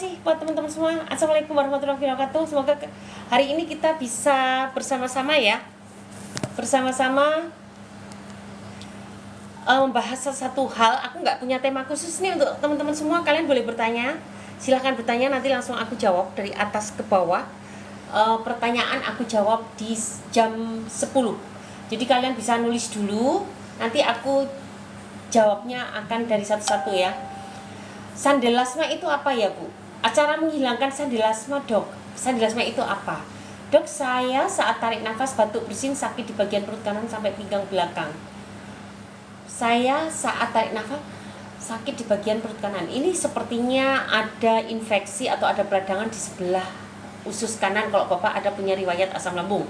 kasih buat teman-teman semua. Assalamualaikum warahmatullahi wabarakatuh. Semoga hari ini kita bisa bersama-sama ya. Bersama-sama membahas satu hal. Aku nggak punya tema khusus nih untuk teman-teman semua. Kalian boleh bertanya. Silahkan bertanya, nanti langsung aku jawab dari atas ke bawah. Pertanyaan aku jawab di jam 10. Jadi kalian bisa nulis dulu. Nanti aku jawabnya akan dari satu-satu ya. Sandelasma itu apa ya, Bu? Acara menghilangkan sandelasma, Dok. Sandelasma itu apa? Dok, saya saat tarik nafas batuk bersin sakit di bagian perut kanan sampai pinggang belakang. Saya saat tarik nafas sakit di bagian perut kanan. Ini sepertinya ada infeksi atau ada peradangan di sebelah usus kanan kalau Bapak ada punya riwayat asam lambung.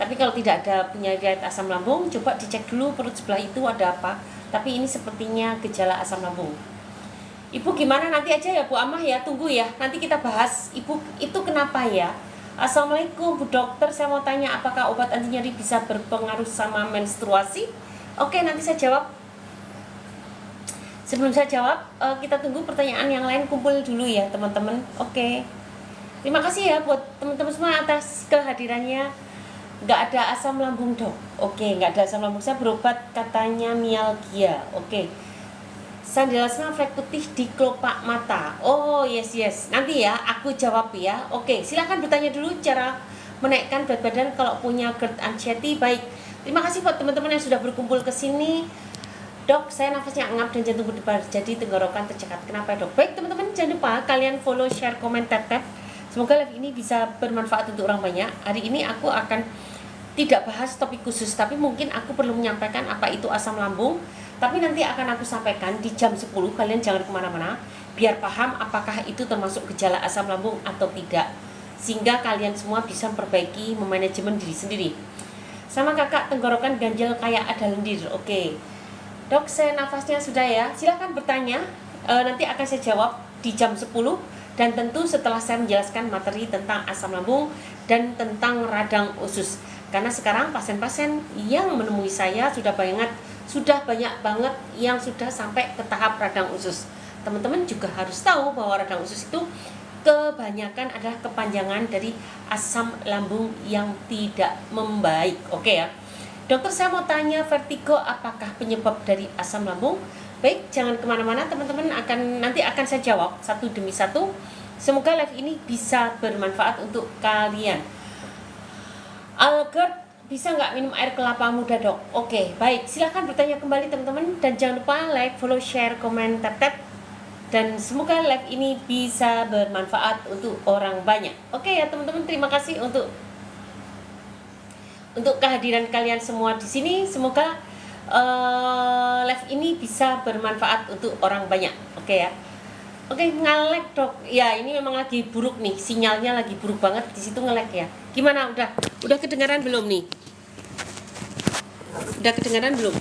Tapi kalau tidak ada punya riwayat asam lambung, coba dicek dulu perut sebelah itu ada apa. Tapi ini sepertinya gejala asam lambung. Ibu gimana, nanti aja ya Bu Amah ya, tunggu ya, nanti kita bahas. Ibu itu kenapa ya? Assalamualaikum Bu Dokter, saya mau tanya apakah obat anti nyeri bisa berpengaruh sama menstruasi? Oke, nanti saya jawab. Sebelum saya jawab, kita tunggu pertanyaan yang lain kumpul dulu ya teman-teman. Oke, terima kasih ya buat teman-teman semua atas kehadirannya. Nggak ada asam lambung, Dok. Oke, nggak ada asam lambung, saya berobat katanya mialgia. Oke. Sandelasma flek putih di kelopak mata. Oh yes, nanti ya aku jawab ya. Oke, silakan bertanya dulu cara menaikkan berat badan kalau punya GERD anxiety. Baik, terima kasih buat teman-teman yang sudah berkumpul ke sini. Dok, saya nafasnya ngap dan jantung berdebar, jadi tenggorokan tercekat. Kenapa Dok? Baik teman-teman, jangan lupa kalian follow, share, komen, tap. Semoga live ini bisa bermanfaat untuk orang banyak. Hari ini aku akan tidak bahas topik khusus, tapi mungkin aku perlu menyampaikan apa itu asam lambung. Tapi nanti akan aku sampaikan di jam 10, kalian jangan kemana-mana, biar paham apakah itu termasuk gejala asam lambung atau tidak. Sehingga kalian semua bisa memperbaiki memanajemen diri sendiri. Sama kakak, tenggorokan ganjel kayak ada lendir. Oke. Dok, saya nafasnya sudah ya, silahkan bertanya, nanti akan saya jawab di jam 10. Dan tentu setelah saya menjelaskan materi tentang asam lambung dan tentang radang usus. Karena sekarang pasien-pasien yang menemui saya sudah banyak banget yang sudah sampai ke tahap radang usus. Teman-teman juga harus tahu bahwa radang usus itu kebanyakan adalah kepanjangan dari asam lambung yang tidak membaik. Oke ya. Dokter, saya mau tanya, vertigo apakah penyebab dari asam lambung? Baik, jangan kemana-mana teman-teman, nanti akan saya jawab satu demi satu. Semoga live ini bisa bermanfaat untuk kalian. GERD, bisa nggak minum air kelapa muda, Dok? Oke, baik, silahkan bertanya kembali teman-teman. Dan jangan lupa like, follow, share, komen, tap. Dan semoga live ini bisa bermanfaat untuk orang banyak. Oke ya teman-teman, terima kasih untuk kehadiran kalian semua di sini. Semoga live ini bisa bermanfaat untuk orang banyak. Oke ya. Oke, nge-lag Dok. Ya, ini memang lagi buruk nih, sinyalnya lagi buruk banget di situ, nge-lag ya. Gimana, udah kedengaran belum nih? Udah kedengaran belum?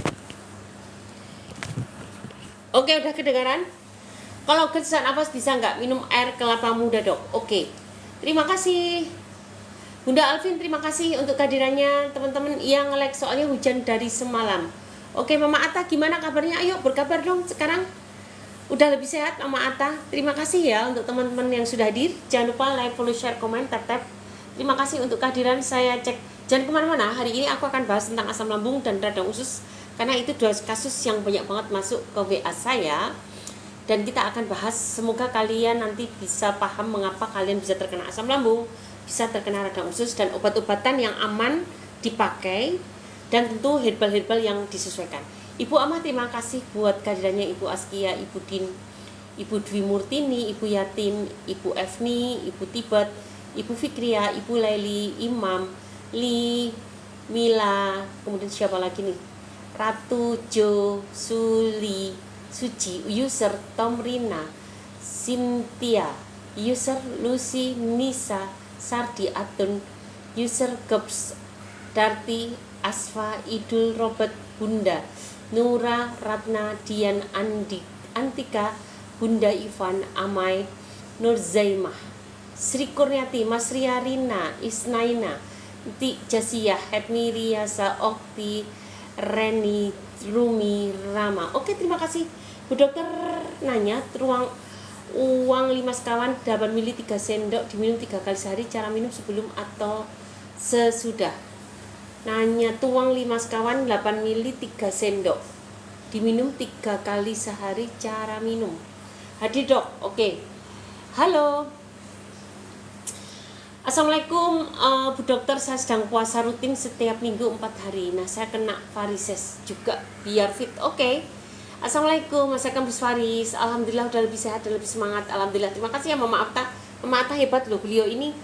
Oke, udah kedengaran. Kalau sesak nafas bisa nggak minum air kelapa muda, Dok? Oke. Terima kasih. Bunda Alvin, terima kasih untuk kehadirannya teman-teman yang nge-lag soalnya hujan dari semalam. Oke, Mama Ata gimana kabarnya? Ayo berkabar dong sekarang. Udah lebih sehat Mama Ata. Terima kasih ya untuk teman-teman yang sudah hadir. Jangan lupa like, follow, share, komen, tap. Terima kasih untuk kehadiran saya cek. Jangan kemana-mana. Hari ini aku akan bahas tentang asam lambung dan radang usus, karena itu dua kasus yang banyak banget masuk ke WA saya. Dan kita akan bahas, semoga kalian nanti bisa paham mengapa kalian bisa terkena asam lambung, bisa terkena radang usus, dan obat-obatan yang aman dipakai, dan tentu herbal-herbal yang disesuaikan. Ibu Amah, terima kasih buat kehadirannya Ibu Askia, Ibu Din, Ibu Dwi Murtini, Ibu Yatin, Ibu Efni, Ibu Tibet, Ibu Fikria, Ibu Laili, Imam, Li, Mila, kemudian siapa lagi nih? Ratu, Jo, Suli, Suci, user Tomrina, Cynthia, user Lucy, Nisa, Sardi Atun, user Gebs, Darti, Asfa, Idul, Robert, Bunda, Nura, Ratna, Dian, Antika, Bunda Ivan, Amai, Nurzaimah, Sri Kurniati, Mas Rina, Isnaina, Ti Jasiyah, Hetmi Riasa, Okti, Reni, Rumi, Rama. Oke, terima kasih. Bu Dokter nanya, ruang Uang 5 sekawan 8 ml 3 sendok diminum 3 kali sehari. Cara minum sebelum atau sesudah. Nanya, tuang 5 sekawan 8 ml 3 sendok diminum 3 kali sehari. Cara minum. Hadir dok. Oke. Halo. Assalamualaikum Bu Dokter, saya sedang puasa rutin setiap minggu 4 hari. Nah, saya kena varises juga biar fit. Oke. Assalamualaikum, Assalamualaikum Bu Faris. Alhamdulillah udah lebih sehat dan lebih semangat. Alhamdulillah. Terima kasih ya Mama Atta. Mama Atta hebat loh. Beliau ini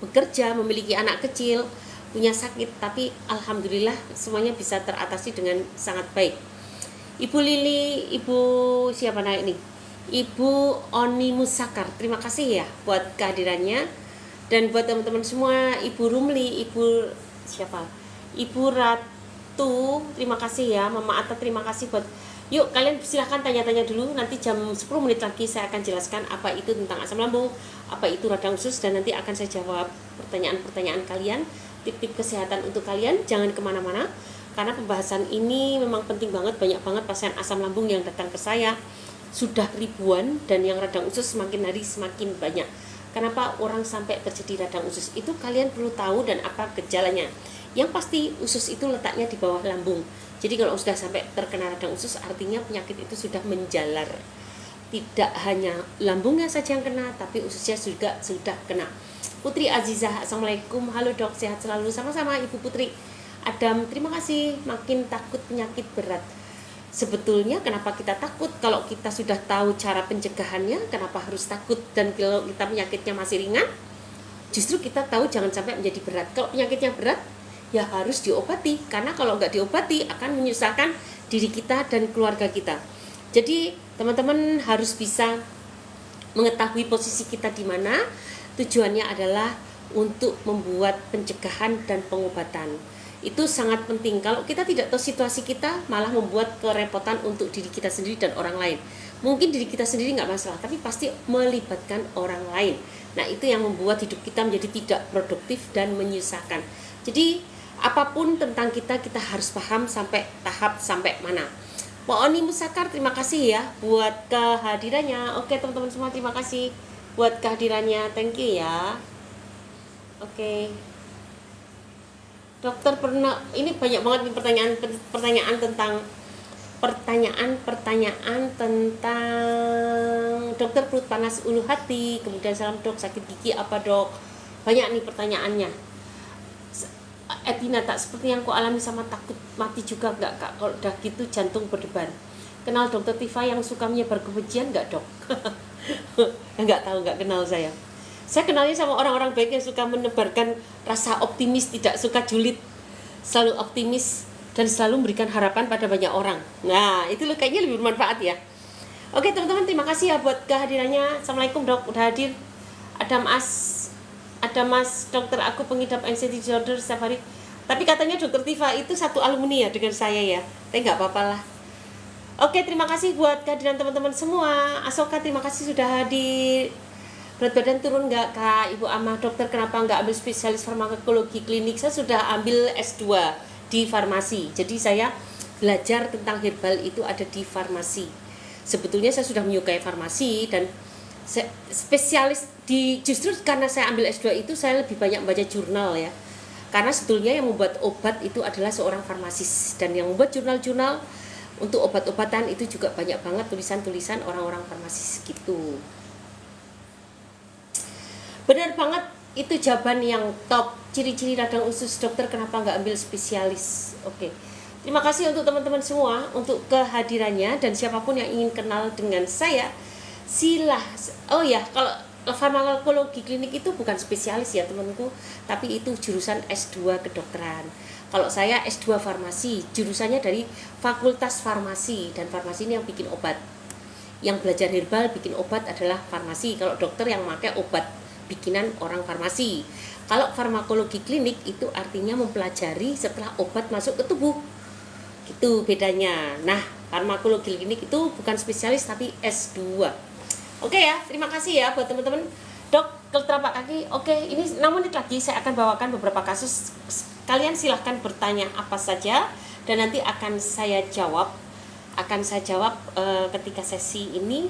bekerja, memiliki anak kecil, punya sakit, tapi alhamdulillah semuanya bisa teratasi dengan sangat baik. Ibu Lili, Ibu siapa nah ini? Ibu Oni Musakar, terima kasih ya buat kehadirannya. Dan buat teman-teman semua, Ibu Rumli, Ibu siapa? Ibu Ratu, terima kasih ya. Mama Atta, terima kasih buat. Yuk kalian silahkan tanya-tanya dulu. Nanti jam 10 menit lagi saya akan jelaskan apa itu tentang asam lambung, apa itu radang usus, dan nanti akan saya jawab pertanyaan-pertanyaan kalian, tip-tip kesehatan untuk kalian. Jangan kemana-mana, karena pembahasan ini memang penting banget. Banyak banget pasien asam lambung yang datang ke saya, sudah ribuan, dan yang radang usus semakin hari semakin banyak. Kenapa orang sampai terjadi radang usus? Itu kalian perlu tahu dan apa gejalanya. Yang pasti usus itu letaknya di bawah lambung. Jadi kalau sudah sampai terkena radang usus, artinya penyakit itu sudah menjalar. Tidak hanya lambungnya saja yang kena, tapi ususnya juga sudah kena. Putri Azizah, Assalamualaikum. Halo dok, sehat selalu. Sama-sama Ibu Putri. Adam, terima kasih. Makin takut penyakit berat. Sebetulnya kenapa kita takut? Kalau kita sudah tahu cara pencegahannya, kenapa harus takut? Dan kalau kita penyakitnya masih ringan, justru kita tahu jangan sampai menjadi berat. Kalau penyakitnya berat, ya harus diobati. Karena kalau nggak diobati akan menyusahkan diri kita dan keluarga kita. Jadi teman-teman harus bisa mengetahui posisi kita di mana. Tujuannya adalah untuk membuat pencegahan dan pengobatan. Itu sangat penting. Kalau kita tidak tahu situasi kita, malah membuat kerepotan untuk diri kita sendiri dan orang lain. Mungkin diri kita sendiri nggak masalah, tapi pasti melibatkan orang lain. Nah, itu yang membuat hidup kita menjadi tidak produktif dan menyusahkan. Jadi apapun tentang kita, kita harus paham sampai tahap sampai mana. Pak Oni Musakar, terima kasih ya buat kehadirannya. Oke teman-teman semua, terima kasih buat kehadirannya. Thank you ya. Oke. Dokter pernah, ini banyak banget nih pertanyaan tentang dokter perut panas ulu hati, kemudian salam dok, sakit gigi apa dok? Banyak nih pertanyaannya. Etina, tak seperti yang ku alami sama takut mati juga enggak kak? Kalau udah gitu jantung berdebar. Kenal dokter Tifa yang suka menyebar kebencian enggak dok? Enggak tahu, enggak kenal saya. Saya kenalnya sama orang-orang baik yang suka menebarkan rasa optimis, tidak suka julid, selalu optimis dan selalu memberikan harapan pada banyak orang. Nah, itu kayaknya lebih bermanfaat ya. Oke teman-teman, terima kasih ya buat kehadirannya. Assalamualaikum dok, udah hadir. Ada mas dokter, aku pengidap anxiety disorder setiap hari. Tapi katanya dokter Tifa itu satu alumni ya dengan saya ya. Tapi nggak apa-apa lah. Oke, terima kasih buat kehadiran teman-teman semua. Asoka, terima kasih sudah hadir. Berat badan turun nggak kak? Ibu Amah, dokter kenapa nggak ambil spesialis farmakologi klinik? Saya sudah ambil S2 di farmasi. Jadi saya belajar tentang herbal itu ada di farmasi. Sebetulnya saya sudah menyukai farmasi dan spesialis di, justru karena saya ambil S2 itu saya lebih banyak baca jurnal ya. Karena sebetulnya yang membuat obat itu adalah seorang farmasis, dan yang membuat jurnal-jurnal untuk obat-obatan itu juga banyak banget tulisan-tulisan orang-orang farmasis gitu. Benar banget, itu jawaban yang top. Ciri-ciri radang usus dokter kenapa nggak ambil spesialis? Oke. Terima kasih untuk teman-teman semua untuk kehadirannya, dan siapapun yang ingin kenal dengan saya oh ya, kalau farmakologi klinik itu bukan spesialis ya temanku, tapi itu jurusan S2 kedokteran. Kalau saya S2 farmasi, jurusannya dari Fakultas Farmasi, dan farmasi ini yang bikin obat. Yang belajar herbal bikin obat adalah farmasi. Kalau dokter yang pakai obat bikinan orang farmasi. Kalau farmakologi klinik itu artinya mempelajari setelah obat masuk ke tubuh. Gitu bedanya. Nah, farmakologi klinik itu bukan spesialis tapi S2. Oke ya, terima kasih ya buat teman-teman. Dok, telapak kaki. Oke, ini 6 menit lagi saya akan bawakan beberapa kasus. Kalian silahkan bertanya apa saja dan nanti akan saya jawab. akan saya jawab ketika sesi ini.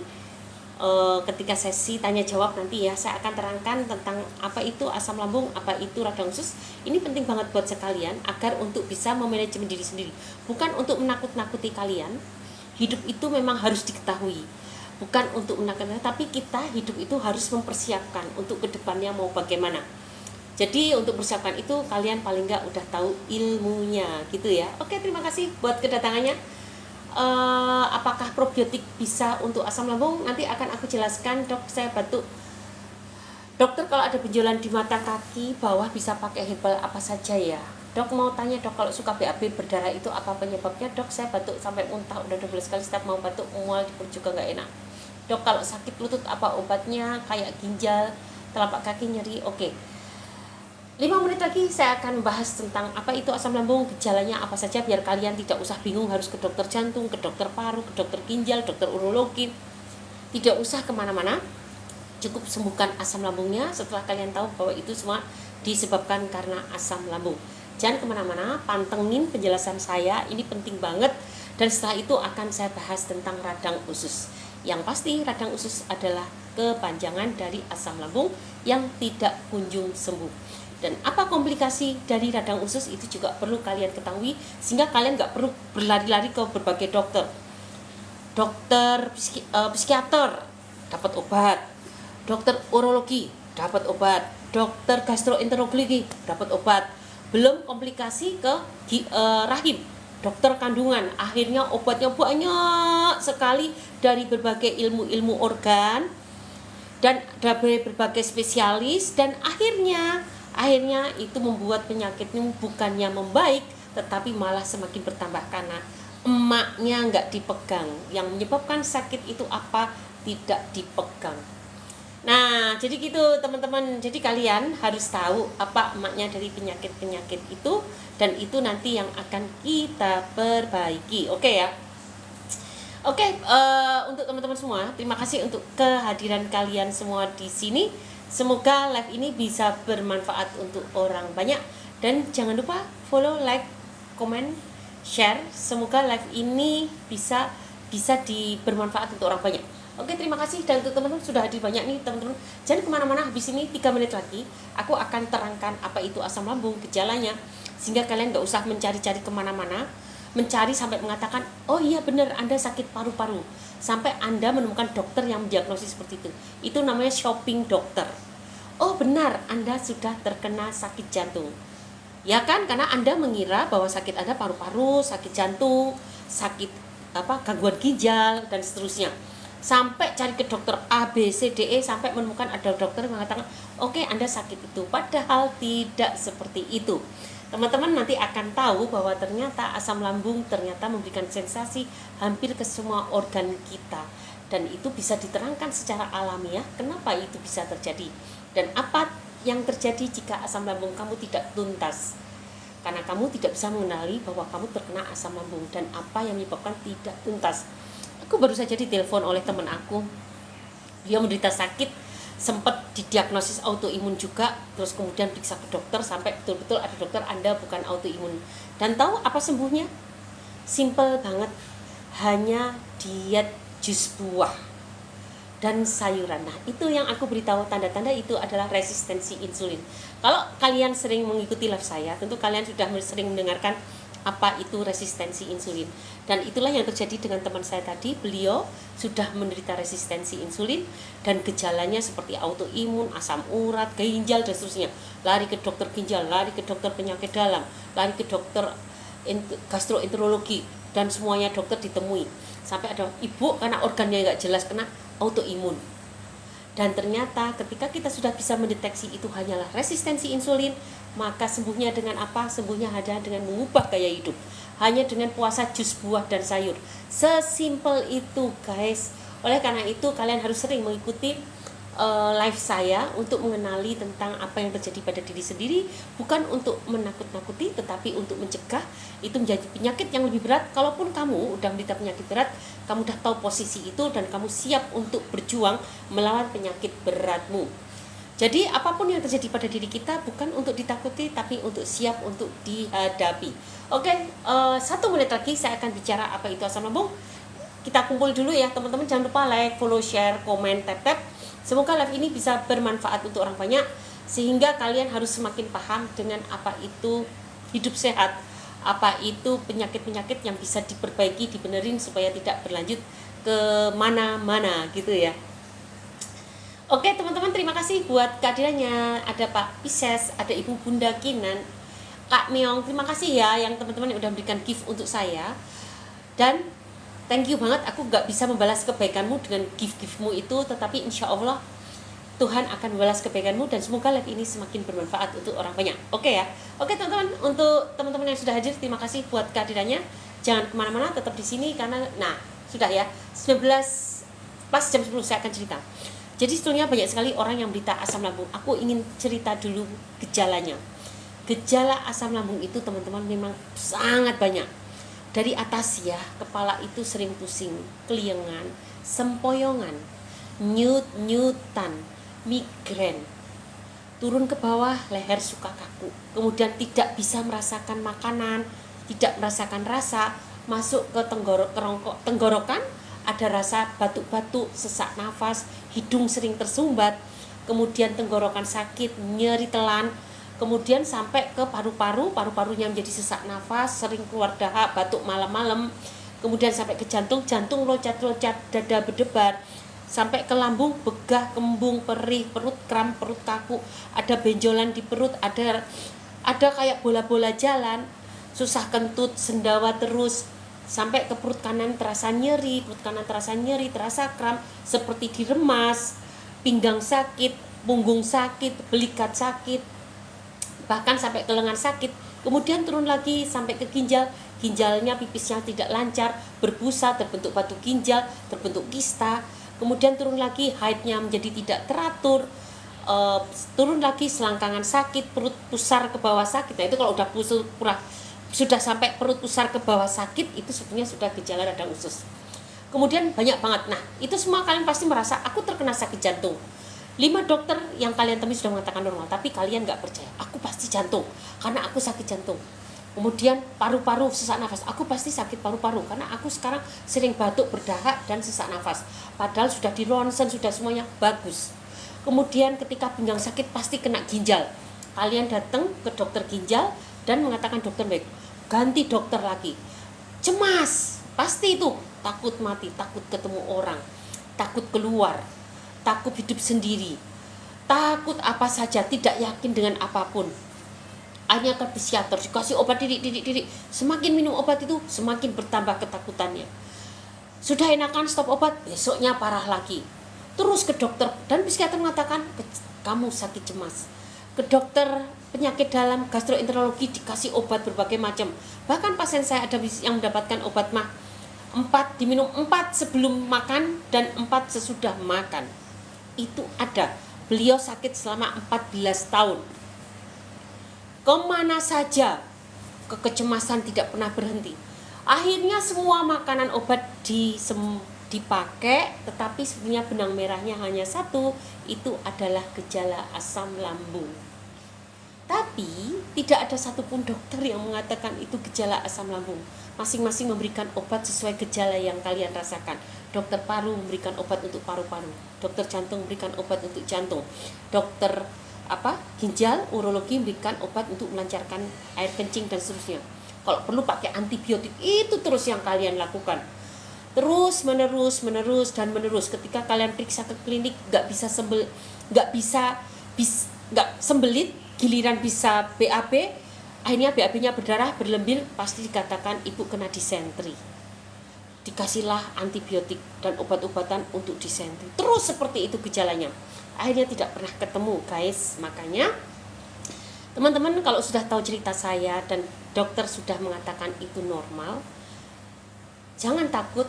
Ketika sesi tanya jawab nanti ya, saya akan terangkan tentang apa itu asam lambung, apa itu radang usus. Ini penting banget buat sekalian agar untuk bisa memanajemen diri sendiri, bukan untuk menakut-nakuti kalian. Hidup itu memang harus diketahui, bukan untuk menakut-nakuti, tapi kita hidup itu harus mempersiapkan untuk kedepannya mau bagaimana. Jadi untuk persiapan itu kalian paling nggak udah tahu ilmunya gitu ya. Oke, terima kasih buat kedatangannya. Apakah probiotik bisa untuk asam lambung? Nanti akan aku jelaskan. Dok, saya batuk. Dokter, kalau ada benjolan di mata kaki bawah bisa pakai herbal apa saja ya? Dok, mau tanya dok, kalau suka BAB berdarah itu apa penyebabnya? Dok, saya batuk sampai muntah udah 12 kali, setiap mau batuk mual di perut juga nggak enak. Dok, kalau sakit lutut apa obatnya? Kayak ginjal, telapak kaki nyeri. Oke. 5 menit lagi saya akan bahas tentang apa itu asam lambung, gejalanya apa saja, biar kalian tidak usah bingung harus ke dokter jantung, ke dokter paru, ke dokter ginjal, dokter urologi. Tidak usah kemana-mana, cukup sembuhkan asam lambungnya setelah kalian tahu bahwa itu semua disebabkan karena asam lambung. Jangan kemana-mana, pantengin penjelasan saya, ini penting banget. Dan setelah itu akan saya bahas tentang radang usus. Yang pasti radang usus adalah kepanjangan dari asam lambung yang tidak kunjung sembuh. Dan apa komplikasi dari radang usus itu juga perlu kalian ketahui, sehingga kalian nggak perlu berlari-lari ke berbagai dokter. Dokter psikiater dapat obat, dokter urologi dapat obat, dokter gastroenterologi dapat obat. Belum komplikasi ke rahim, dokter kandungan, akhirnya obatnya banyak sekali dari berbagai ilmu-ilmu organ dan dari berbagai spesialis, dan akhirnya itu membuat penyakitnya bukannya membaik tetapi malah semakin bertambah karena emaknya nggak dipegang. Yang menyebabkan sakit itu apa? Tidak dipegang. Nah, jadi gitu teman-teman. Jadi kalian harus tahu apa emaknya dari penyakit-penyakit itu, dan itu nanti yang akan kita perbaiki. Oke ya. Oke, untuk teman-teman semua, terima kasih untuk kehadiran kalian semua di sini. Semoga live ini bisa bermanfaat untuk orang banyak, dan jangan lupa follow, like, komen, share. Semoga live ini bisa bermanfaat untuk orang banyak. Oke, terima kasih. Dan untuk teman-teman sudah hadir banyak nih teman-teman. Jangan kemana-mana, habis ini 3 menit lagi aku akan terangkan apa itu asam lambung, gejalanya, sehingga kalian gak usah mencari-cari kemana-mana, mencari sampai mengatakan, oh iya benar Anda sakit paru-paru, sampai Anda menemukan dokter yang mendiagnosis seperti itu. Itu namanya shopping dokter. Oh benar Anda sudah terkena sakit jantung, ya kan, karena Anda mengira bahwa sakit Anda paru-paru, sakit jantung, sakit gangguan ginjal dan seterusnya, sampai cari ke dokter A, B, C, D, E, sampai menemukan ada dokter yang mengatakan oke, Anda sakit itu. Padahal tidak seperti itu. Teman-teman nanti akan tahu bahwa ternyata asam lambung ternyata memberikan sensasi hampir ke semua organ kita, dan itu bisa diterangkan secara alamiah kenapa itu bisa terjadi dan apa yang terjadi jika asam lambung kamu tidak tuntas, karena kamu tidak bisa mengenali bahwa kamu terkena asam lambung dan apa yang menyebabkan tidak tuntas. Aku baru saja ditelepon oleh teman aku, dia menderita sakit, sempat didiagnosis autoimun juga, terus kemudian periksa ke dokter sampai betul-betul ada dokter Anda bukan autoimun. Dan tahu apa sembuhnya? Simple banget, hanya diet jus buah dan sayuran. Nah, itu yang aku beritahu, tanda-tanda itu adalah resistensi insulin. Kalau kalian sering mengikuti live saya, tentu kalian sudah sering mendengarkan apa itu resistensi insulin. Dan itulah yang terjadi dengan teman saya tadi. Beliau sudah menderita resistensi insulin dan gejalanya seperti autoimun, asam urat, ginjal dan seterusnya. Lari ke dokter ginjal, lari ke dokter penyakit dalam, lari ke dokter gastroenterologi, dan semuanya dokter ditemui. Sampai ada ibu karena organnya nggak jelas kena autoimun. Dan ternyata ketika kita sudah bisa mendeteksi itu hanyalah resistensi insulin, maka sembuhnya dengan apa? Sembuhnya ada dengan mengubah gaya hidup, hanya dengan puasa jus buah dan sayur. Sesimpel itu guys. Oleh karena itu kalian harus sering mengikuti live saya untuk mengenali tentang apa yang terjadi pada diri sendiri, bukan untuk menakut-nakuti tetapi untuk mencegah itu menjadi penyakit yang lebih berat. Kalaupun kamu udah menderita penyakit berat, kamu udah tahu posisi itu dan kamu siap untuk berjuang melawan penyakit beratmu. Jadi apapun yang terjadi pada diri kita bukan untuk ditakuti tapi untuk siap untuk dihadapi. Oke, 1 menit lagi saya akan bicara apa itu asam lambung, kita kumpul dulu ya teman-teman. Jangan lupa like, follow, share, komen, tap. Semoga live ini bisa bermanfaat untuk orang banyak, sehingga kalian harus semakin paham dengan apa itu hidup sehat, apa itu penyakit-penyakit yang bisa diperbaiki, dibenerin supaya tidak berlanjut ke mana-mana gitu ya. Oke teman-teman, terima kasih buat kehadirannya. Ada Pak Pisces, ada Ibu Bunda Kinan, Kak Meong, terima kasih ya yang teman-teman yang udah memberikan gift untuk saya. Dan thank you banget, aku gak bisa membalas kebaikanmu dengan gift-giftmu itu, tetapi insya Allah Tuhan akan membalas kebaikanmu dan semoga live ini semakin bermanfaat untuk orang banyak. Oke ya. Oke teman-teman, untuk teman-teman yang sudah hadir, terima kasih buat kehadirannya. Jangan kemana-mana, tetap di sini karena sudah ya 19 pas jam 10 saya akan cerita. Jadi sebetulnya banyak sekali orang yang berita asam lambung. Aku ingin cerita dulu gejalanya. Gejala asam lambung itu teman-teman memang sangat banyak. Dari atas ya, kepala itu sering pusing, keliengan, sempoyongan, nyut-nyutan, migrain. Turun ke bawah, leher suka kaku. Kemudian tidak bisa merasakan makanan, tidak merasakan rasa, masuk ke tenggorokan, ada rasa batuk-batuk, sesak nafas, hidung sering tersumbat, kemudian tenggorokan sakit, nyeri telan, kemudian sampai ke paru-paru, paru-parunya menjadi sesak nafas, sering keluar dahak, batuk malam-malam, kemudian sampai ke jantung, jantung loncat-loncat, dada berdebar, sampai ke lambung, begah, kembung, perih, perut kram, perut kaku, ada benjolan di perut, ada kayak bola-bola jalan, susah kentut, sendawa terus, sampai ke perut kanan terasa nyeri, terasa kram, seperti diremas, pinggang sakit, punggung sakit, belikat sakit, bahkan sampai ke lengan sakit. Kemudian turun lagi sampai ke ginjal, ginjalnya pipisnya tidak lancar, berbusa, terbentuk batu ginjal, terbentuk kista. Kemudian turun lagi, haidnya menjadi tidak teratur, turun lagi selangkangan sakit, perut pusar ke bawah sakit. Nah itu kalau udah sudah sampai perut pusar ke bawah sakit, itu sebenarnya sudah gejala radang usus. Kemudian banyak banget. Nah itu semua kalian pasti merasa aku terkena sakit jantung. 5 dokter yang kalian temui sudah mengatakan normal, tapi kalian gak percaya. Aku pasti jantung, karena aku sakit jantung. Kemudian paru-paru, sesak nafas. Aku pasti sakit paru-paru, karena aku sekarang sering batuk, berdahak, dan sesak nafas. Padahal sudah di ronsen, sudah semuanya bagus. Kemudian ketika pinggang sakit, pasti kena ginjal. Kalian datang ke dokter ginjal, dan mengatakan dokter baik, ganti dokter lagi. Cemas, pasti itu. Takut mati, takut ketemu orang, takut keluar, takut hidup sendiri, takut apa saja, tidak yakin dengan apapun. Hanya ke psikiater, dikasih obat didik. Semakin minum obat itu, semakin bertambah ketakutannya. Sudah enakan stop obat, besoknya parah lagi. Terus ke dokter, dan psikiater mengatakan, kamu sakit cemas. Ke dokter penyakit dalam, gastroenterologi, dikasih obat berbagai macam. Bahkan pasien saya ada yang mendapatkan obat mah 4, diminum 4 sebelum makan, dan 4 sesudah makan. Itu ada. Beliau sakit selama 14 tahun. Kemana saja kecemasan tidak pernah berhenti. Akhirnya semua makanan obat dipakai, tetapi sebenarnya benang merahnya hanya satu, itu adalah gejala asam lambung. Tapi tidak ada satupun dokter yang mengatakan itu gejala asam lambung. Masing-masing memberikan obat sesuai gejala yang kalian rasakan. Dokter paru memberikan obat untuk paru-paru, dokter jantung memberikan obat untuk jantung, dokter ginjal, urologi memberikan obat untuk melancarkan air kencing dan seterusnya. Kalau perlu pakai antibiotik, itu terus yang kalian lakukan. Terus menerus. Ketika kalian periksa ke klinik nggak sembelit, giliran bisa BAB, akhirnya BAB-nya berdarah, berlendir, pasti dikatakan ibu kena disentri. Dikasihlah antibiotik dan obat-obatan untuk disentri. Terus seperti itu gejalanya. Akhirnya tidak pernah ketemu, guys. Makanya teman-teman kalau sudah tahu cerita saya dan dokter sudah mengatakan itu normal, jangan takut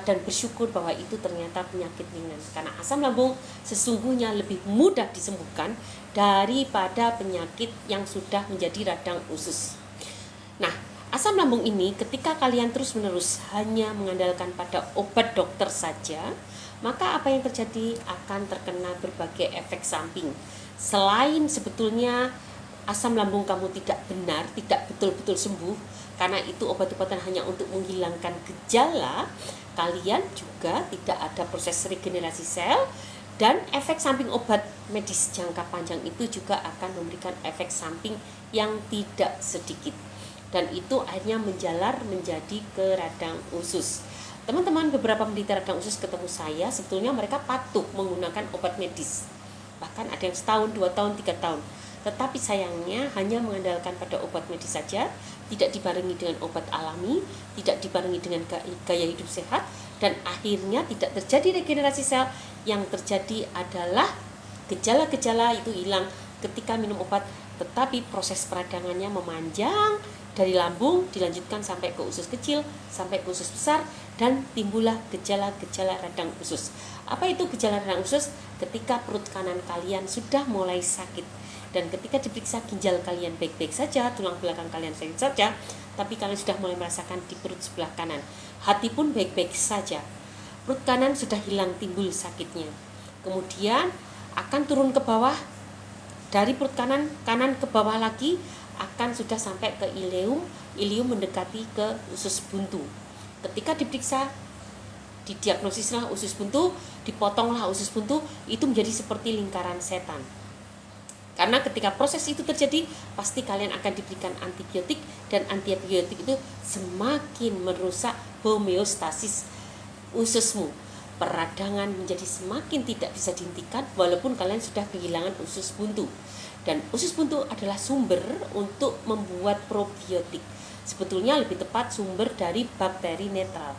dan bersyukur bahwa itu ternyata penyakit ringan. Karena asam lambung sesungguhnya lebih mudah disembuhkan daripada penyakit yang sudah menjadi radang usus. Nah, asam lambung ini ketika kalian terus-menerus hanya mengandalkan pada obat dokter saja, maka apa yang terjadi akan terkena berbagai efek samping. Selain sebetulnya asam lambung kamu tidak benar, tidak betul-betul sembuh, Karena itu obat-obatan hanya untuk menghilangkan gejala, kalian juga tidak ada proses regenerasi sel, dan efek samping obat medis jangka panjang itu juga akan memberikan efek samping yang tidak sedikit. Dan itu akhirnya menjalar menjadi ke radang usus. Teman-teman, beberapa penderita radang usus ketemu saya, sebetulnya mereka patuh menggunakan obat medis. Bahkan ada yang setahun, 2 tahun, 3 tahun. Tetapi sayangnya hanya mengandalkan pada obat medis saja, tidak dibarengi dengan obat alami, tidak dibarengi dengan gaya hidup sehat, dan akhirnya tidak terjadi regenerasi sel. Yang terjadi adalah gejala-gejala itu hilang ketika minum obat, tetapi proses peradangannya memanjang dari lambung dilanjutkan sampai ke usus kecil, sampai ke usus besar, dan timbullah gejala-gejala radang usus. Apa itu gejala radang usus? Ketika perut kanan kalian sudah mulai sakit, dan ketika diperiksa ginjal kalian baik-baik saja, tulang belakang kalian sakit saja, tapi kalian sudah mulai merasakan di perut sebelah kanan. Hati pun baik-baik saja, perut kanan sudah hilang timbul sakitnya. Kemudian akan turun ke bawah, dari perut kanan ke bawah lagi, akan sudah sampai ke ileum mendekati ke usus buntu. Ketika diperiksa, didiagnosislah usus buntu, dipotonglah usus buntu, itu menjadi seperti lingkaran setan. Karena ketika proses itu terjadi, pasti kalian akan diberikan antibiotik, dan antibiotik itu semakin merusak homeostasis ususmu. Peradangan menjadi semakin tidak bisa dihentikan walaupun kalian sudah kehilangan usus buntu. Dan usus buntu adalah sumber untuk membuat probiotik. Sebetulnya lebih tepat sumber dari bakteri netral.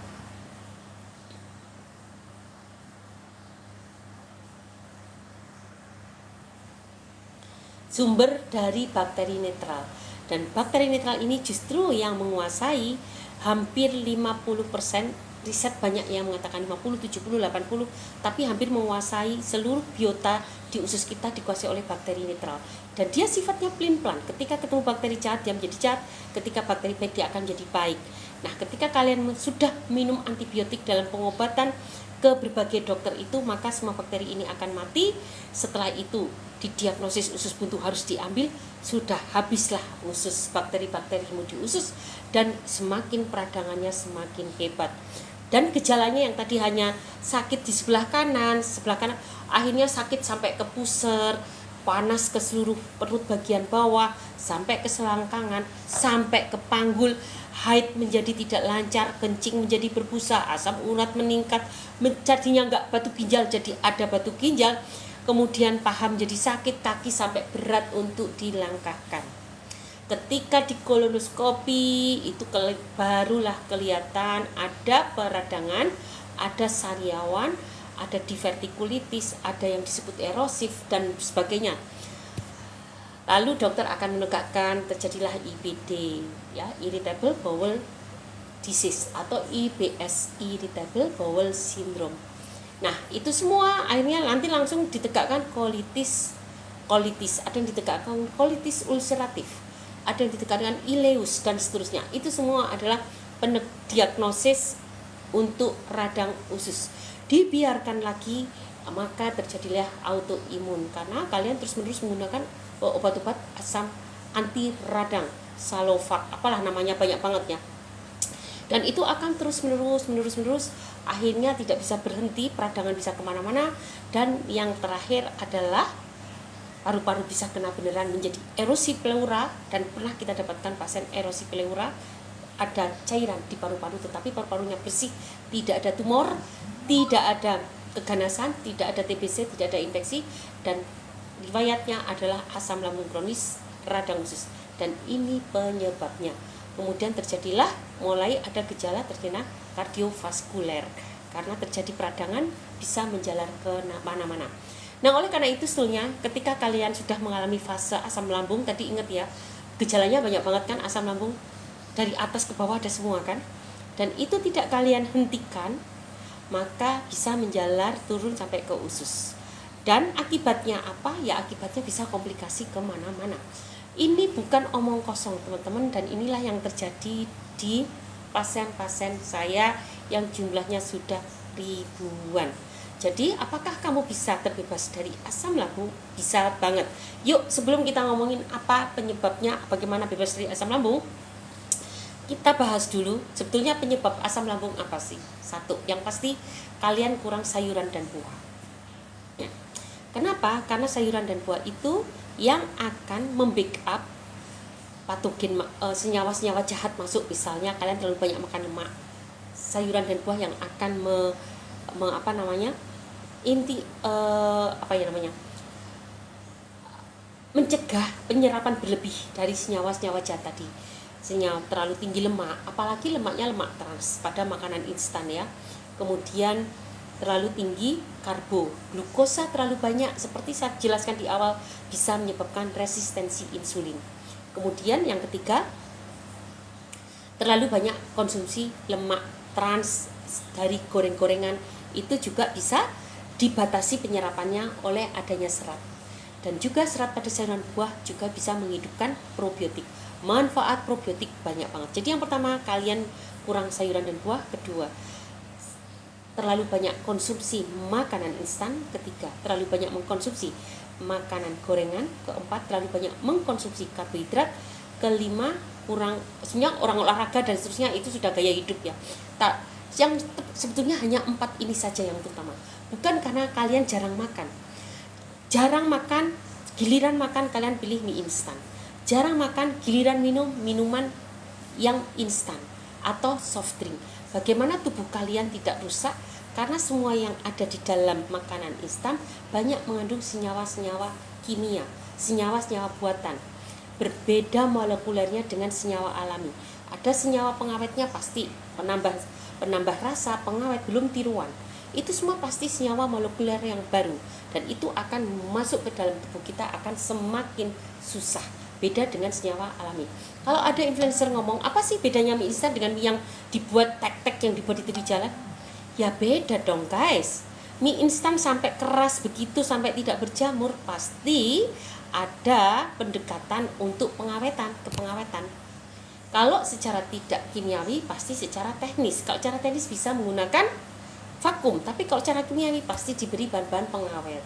Sumber dari bakteri netral. Dan bakteri netral ini justru yang menguasai hampir 50%. Riset banyak yang mengatakan 50, 70, 80, tapi hampir menguasai seluruh biota di usus kita dikuasai oleh bakteri netral. Dan dia sifatnya pelin-pelan. Ketika ketemu bakteri jahat, dia menjadi jahat. Ketika bakteri baik, dia akan jadi baik. Nah, ketika kalian sudah minum antibiotik dalam pengobatan ke berbagai dokter itu, maka semua bakteri ini akan mati. Setelah itu, didiagnosis usus buntu harus diambil, sudah habislah usus bakteri-bakterimu di usus, dan semakin peradangannya semakin hebat. Dan gejalanya yang tadi hanya sakit di sebelah kanan, akhirnya sakit sampai ke pusar, panas ke seluruh perut bagian bawah, sampai ke selangkangan, sampai ke panggul, haid menjadi tidak lancar, kencing menjadi berbusa, asam urat meningkat, jadinya enggak batu ginjal jadi ada batu ginjal, kemudian paha menjadi sakit, kaki sampai berat untuk dilangkahkan. Ketika di kolonoskopi itu barulah kelihatan ada peradangan, ada sariawan, ada divertikulitis, ada yang disebut erosif dan sebagainya. Lalu dokter akan menegakkan terjadilah IBD, ya, irritable bowel disease, atau IBS, irritable bowel syndrome. Nah, itu semua akhirnya nanti langsung ditegakkan kolitis, ada yang ditegakkan kolitis ulceratif, ada yang ditegakkan ileus, dan seterusnya. Itu semua adalah diagnosis untuk radang usus. Dibiarkan lagi, maka terjadilah autoimun, karena kalian terus-menerus menggunakan obat-obat asam anti radang, Salovac, apalah namanya, banyak banget ya. Dan itu akan terus-menerus, akhirnya tidak bisa berhenti, peradangan bisa kemana-mana, dan yang terakhir adalah paru-paru bisa kena beneran, menjadi erosi pleura. Dan pernah kita dapatkan pasien erosi pleura, ada cairan di paru-paru, tetapi paru-parunya bersih, tidak ada tumor, tidak ada keganasan, tidak ada TBC, tidak ada infeksi, dan riwayatnya adalah asam lambung kronis radang usus. Dan ini penyebabnya. Kemudian terjadilah mulai ada gejala terkena kardiovaskuler, karena terjadi peradangan bisa menjalar ke mana-mana. Nah, oleh karena itu sebetulnya ketika kalian sudah mengalami fase asam lambung, tadi ingat ya, gejalanya banyak banget kan, asam lambung dari atas ke bawah ada semua kan, dan itu tidak kalian hentikan, maka bisa menjalar turun sampai ke usus. Dan akibatnya apa? Ya akibatnya bisa komplikasi kemana-mana. Ini bukan omong kosong teman-teman, dan inilah yang terjadi di pasien-pasien saya yang jumlahnya sudah ribuan. Jadi apakah kamu bisa terbebas dari asam lambung? Bisa banget. Yuk, sebelum kita ngomongin apa penyebabnya, bagaimana bebas dari asam lambung, Kita bahas dulu sebetulnya penyebab asam lambung apa sih. Satu, yang pasti kalian kurang sayuran dan buah. Kenapa? Karena sayuran dan buah itu yang akan membackup patogen, senyawa-senyawa jahat masuk. Misalnya kalian terlalu banyak makan lemak, sayuran dan buah yang akan mencegah penyerapan berlebih dari senyawa-senyawa jahat tadi. Senyawa terlalu tinggi lemak, apalagi lemaknya lemak trans pada makanan instan ya. Kemudian terlalu tinggi karbo, glukosa terlalu banyak seperti saya jelaskan di awal bisa menyebabkan resistensi insulin. Kemudian yang ketiga, terlalu banyak konsumsi lemak trans dari goreng-gorengan, itu juga bisa dibatasi penyerapannya oleh adanya serat. Dan juga serat pada sayuran buah juga bisa menghidupkan probiotik. Manfaat probiotik banyak banget. Jadi yang pertama, kalian kurang sayuran dan buah. Kedua, terlalu banyak konsumsi makanan instan. Ketiga, terlalu banyak mengkonsumsi makanan gorengan. Keempat, terlalu banyak mengkonsumsi karbohidrat. Kelima, kurang, sebenarnya orang olahraga dan seterusnya itu sudah gaya hidup ya. Yang sebetulnya hanya 4 ini saja yang utama. Bukan karena kalian jarang makan, giliran makan kalian pilih mie instan. Jarang makan, giliran minum minuman yang instan atau soft drink. Bagaimana tubuh kalian tidak rusak? Karena semua yang ada di dalam makanan instan banyak mengandung senyawa-senyawa kimia, senyawa-senyawa buatan. Berbeda molekulernya dengan senyawa alami. Ada senyawa pengawetnya pasti, penambah rasa, pengawet, belum tiruan. Itu semua pasti senyawa molekuler yang baru, dan itu akan masuk ke dalam tubuh kita akan semakin susah. Beda dengan senyawa alami. Kalau ada influencer ngomong, apa sih bedanya mie instan dengan mie yang dibuat tek-tek yang dibuat itu di jalan? Ya beda dong guys. Mie instan sampai keras begitu, sampai tidak berjamur, pasti ada pendekatan untuk kepengawetan. Kalau secara tidak kimiawi, pasti secara teknis. Kalau secara teknis bisa menggunakan vakum, tapi kalau secara kimiawi pasti diberi bahan-bahan pengawet.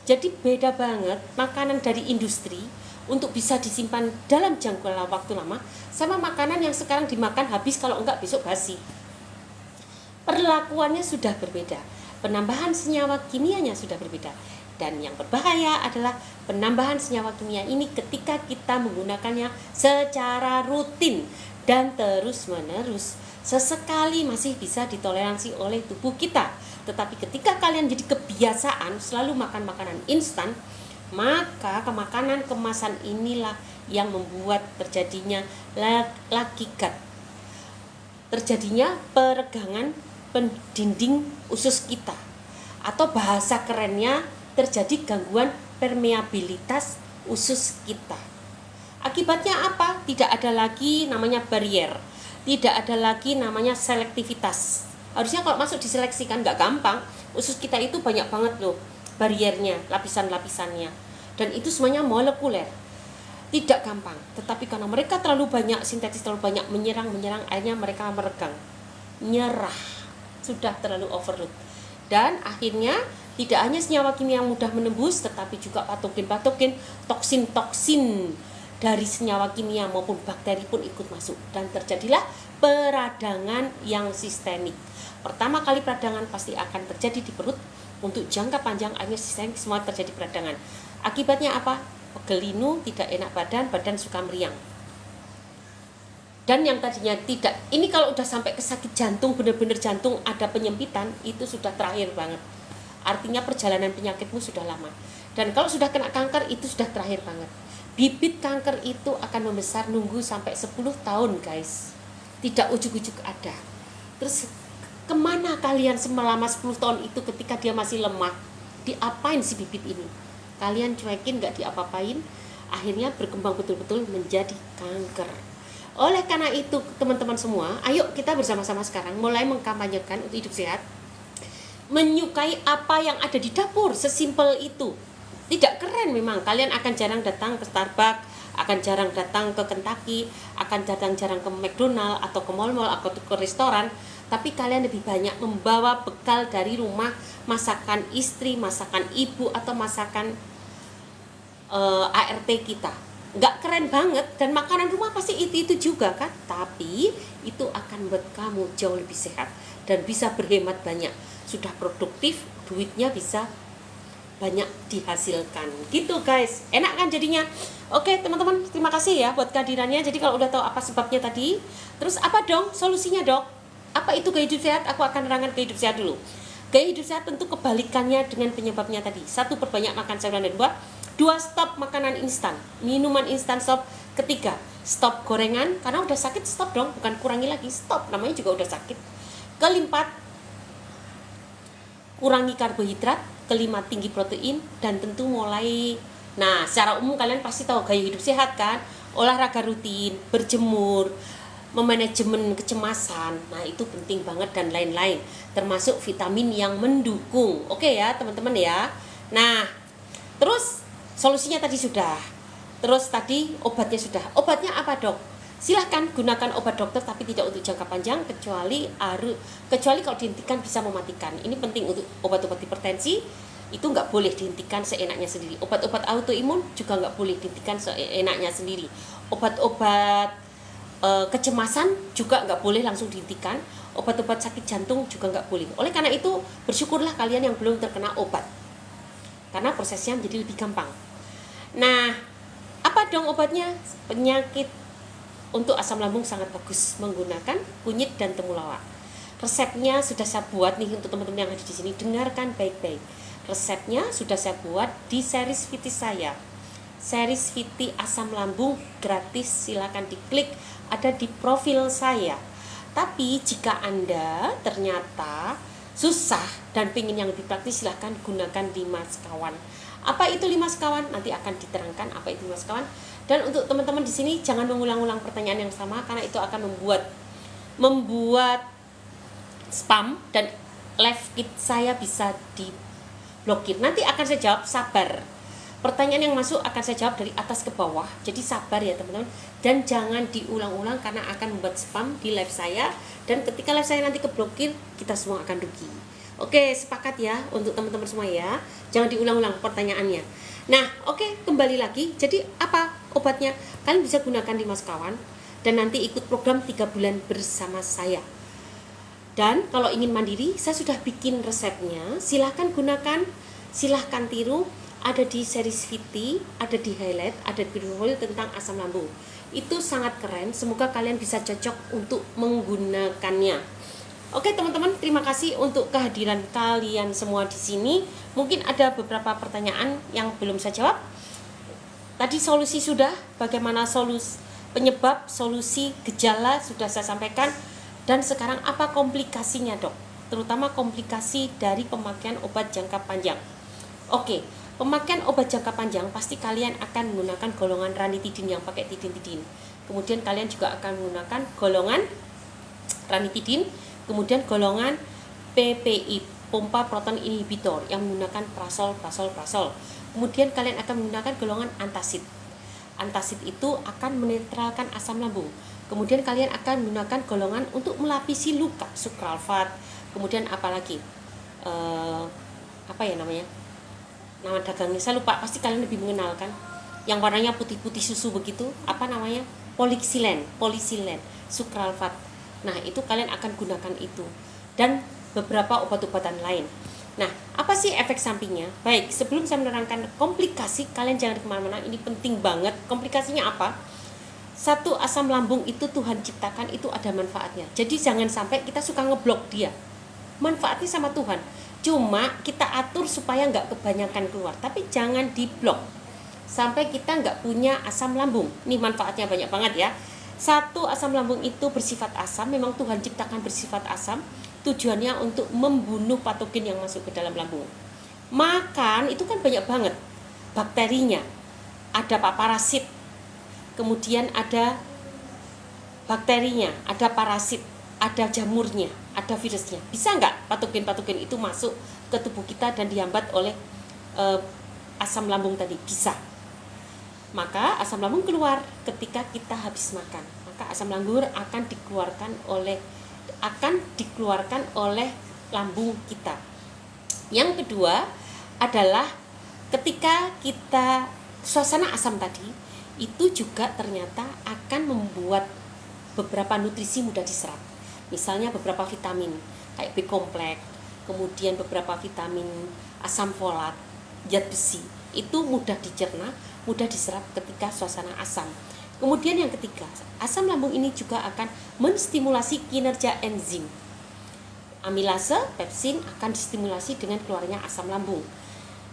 Jadi beda banget makanan dari industri untuk bisa disimpan dalam jangka waktu lama sama makanan yang sekarang dimakan habis, kalau enggak besok basi. Perlakuannya sudah berbeda, penambahan senyawa kimianya sudah berbeda. Dan yang berbahaya adalah penambahan senyawa kimia ini ketika kita menggunakannya secara rutin dan terus-menerus. Sesekali masih bisa ditoleransi oleh tubuh kita, tetapi ketika kalian jadi kebiasaan selalu makan makanan instan, maka makanan kemasan inilah yang membuat terjadinya lakigat, terjadinya peregangan dinding usus kita, atau bahasa kerennya terjadi gangguan permeabilitas usus kita. Akibatnya apa? Tidak ada lagi namanya barier, tidak ada lagi namanya selektivitas. Harusnya kalau masuk diseleksi kan nggak gampang. Usus kita itu banyak banget loh bariernya, lapisan-lapisannya, dan itu semuanya molekuler, tidak gampang. Tetapi karena mereka terlalu banyak sintetis, terlalu banyak menyerang, akhirnya mereka meregang, nyerah, sudah terlalu overload. Dan akhirnya tidak hanya senyawa kimia yang mudah menembus, tetapi juga patogen-patogen, toksin-toksin dari senyawa kimia maupun bakteri pun ikut masuk, dan terjadilah peradangan yang sistemik. Pertama kali peradangan pasti akan terjadi di perut, untuk jangka panjang akhirnya sistemik semua terjadi peradangan. Akibatnya apa? Pegel linu, tidak enak badan suka meriang. Dan yang tadinya tidak, ini kalau udah sampai ke sakit jantung, benar-benar jantung ada penyempitan, itu sudah terakhir banget. Artinya perjalanan penyakitmu sudah lama. Dan kalau sudah kena kanker, itu sudah terakhir banget. Bibit kanker itu akan membesar nunggu sampai 10 tahun guys. Tidak ujuk-ujuk ada. Terus kemana kalian selama 10 tahun itu ketika dia masih lemah? Diapain si bibit ini? Kalian cuekin, gak diapa-apain, akhirnya berkembang betul-betul menjadi kanker. Oleh karena itu teman-teman semua, ayo kita bersama-sama sekarang mulai mengkampanyekan untuk hidup sehat, menyukai apa yang ada di dapur, sesimpel itu. Tidak keren memang, kalian akan jarang datang ke Starbucks, akan jarang datang ke Kentucky, akan jarang ke McDonald atau ke mall-mall atau ke restoran, tapi kalian lebih banyak membawa bekal dari rumah, masakan istri, masakan ibu, atau masakan ART kita. nggak keren banget, dan makanan rumah pasti itu juga kan, tapi itu akan buat kamu jauh lebih sehat dan bisa berhemat banyak, sudah produktif, duitnya bisa banyak dihasilkan gitu guys. Enak kan jadinya? Oke teman-teman, terima kasih ya buat kehadirannya. Jadi kalau udah tahu apa sebabnya tadi, terus apa dong solusinya dok? Apa itu gaya hidup sehat? Aku akan nerangkan gaya hidup sehat dulu. Gaya hidup sehat tentu kebalikannya dengan penyebabnya tadi. 1, perbanyak makan sayuran dan buah. 2, stop makanan instan, minuman instan stop. 3, stop gorengan, karena udah sakit stop dong, bukan kurangi lagi, stop, namanya juga udah sakit. 4, kurangi karbohidrat. 5, tinggi protein. Dan tentu mulai, nah secara umum kalian pasti tahu gaya hidup sehat kan, olahraga rutin, berjemur, memanajemen kecemasan, nah itu penting banget, dan lain-lain, termasuk vitamin yang mendukung. Oke ya teman-teman ya. Nah terus solusinya tadi sudah, terus tadi obatnya sudah. Obatnya apa dok? Silahkan gunakan obat dokter, tapi tidak untuk jangka panjang, kecuali kalau dihentikan bisa mematikan. Ini penting. Untuk obat-obat hipertensi itu nggak boleh dihentikan seenaknya sendiri. Obat-obat autoimun juga nggak boleh dihentikan seenaknya sendiri. Obat-obat kecemasan juga nggak boleh langsung dihentikan. Obat-obat sakit jantung juga nggak boleh. Oleh karena itu bersyukurlah kalian yang belum terkena obat, karena prosesnya menjadi lebih gampang. Nah apa dong obatnya? Penyakit untuk asam lambung sangat bagus menggunakan kunyit dan temulawak. Resepnya sudah saya buat nih untuk teman-teman yang ada di sini. Dengarkan baik-baik. Resepnya sudah saya buat di series VT saya. Series VT asam lambung gratis, silakan diklik, ada di profil saya. Tapi jika Anda ternyata susah dan pengen yang lebih praktis, silahkan gunakan 5 sekawan. Apa itu 5 sekawan? Nanti akan diterangkan apa itu 5 sekawan. Dan untuk teman-teman di sini jangan mengulang-ulang pertanyaan yang sama, karena itu akan membuat spam dan live feed saya bisa diblokir. Nanti akan saya jawab, sabar. Pertanyaan yang masuk akan saya jawab dari atas ke bawah. Jadi sabar ya teman-teman, dan jangan diulang-ulang karena akan membuat spam di live saya, dan ketika live saya nanti keblokir, kita semua akan rugi. Oke, sepakat ya untuk teman-teman semua ya. Jangan diulang-ulang pertanyaannya. Nah, oke, kembali lagi. Jadi apa obatnya? Kalian bisa gunakan 5 sekawan dan nanti ikut program 3 bulan bersama saya. Dan kalau ingin mandiri, saya sudah bikin resepnya. Silahkan gunakan, silahkan tiru. Ada di series VT, ada di highlight, ada di video tentang asam lambung. Itu sangat keren. Semoga kalian bisa cocok untuk menggunakannya. Oke teman-teman, terima kasih untuk kehadiran kalian semua di sini. Mungkin ada beberapa pertanyaan yang belum saya jawab. Tadi solusi sudah, bagaimana penyebab, solusi, gejala sudah saya sampaikan. Dan sekarang apa komplikasinya dok? Terutama komplikasi dari pemakaian obat jangka panjang. Oke, pemakaian obat jangka panjang pasti kalian akan menggunakan golongan ranitidin yang pakai tidin-tidin. Kemudian kalian juga akan menggunakan golongan ranitidin, kemudian golongan PPI, pompa proton inhibitor, yang menggunakan prasol. Kemudian kalian akan menggunakan golongan antasid. Antasid itu akan menetralkan asam lambung. Kemudian kalian akan menggunakan golongan untuk melapisi luka, sukralfat. Kemudian apalagi apa ya namanya? Nama dagangnya saya lupa, pasti kalian lebih mengenalkan. Yang warnanya putih-putih susu begitu, apa namanya? Polisilen, sukralfat. Nah, itu kalian akan gunakan itu. Dan beberapa obat-obatan lain. Nah, apa sih efek sampingnya? Baik, sebelum saya menerangkan komplikasi, kalian jangan kemana-mana, ini penting banget. Komplikasinya apa? 1, asam lambung itu Tuhan ciptakan, itu ada manfaatnya. Jadi jangan sampai kita suka ngeblok dia. Manfaatnya sama Tuhan. Cuma kita atur supaya nggak kebanyakan keluar. Tapi jangan diblok sampai kita nggak punya asam lambung. Ini manfaatnya banyak banget ya. 1, asam lambung itu bersifat asam, memang Tuhan ciptakan bersifat asam, tujuannya untuk membunuh patogen yang masuk ke dalam lambung. Makan itu kan banyak banget bakterinya, ada parasit, kemudian ada bakterinya, ada parasit, ada jamurnya, ada virusnya. Bisa nggak patogen-patogen itu masuk ke tubuh kita dan dihambat oleh asam lambung tadi? Bisa. Maka asam lambung keluar ketika kita habis makan. Maka asam lambung akan dikeluarkan oleh lambung kita. Yang kedua adalah ketika kita suasana asam tadi itu juga ternyata akan membuat beberapa nutrisi mudah diserap. Misalnya beberapa vitamin kayak B kompleks, kemudian beberapa vitamin asam folat, zat besi, itu mudah dicerna, mudah diserap ketika suasana asam. Kemudian yang ketiga, asam lambung ini juga akan menstimulasi kinerja enzim. Amilase, pepsin akan distimulasi dengan keluarnya asam lambung.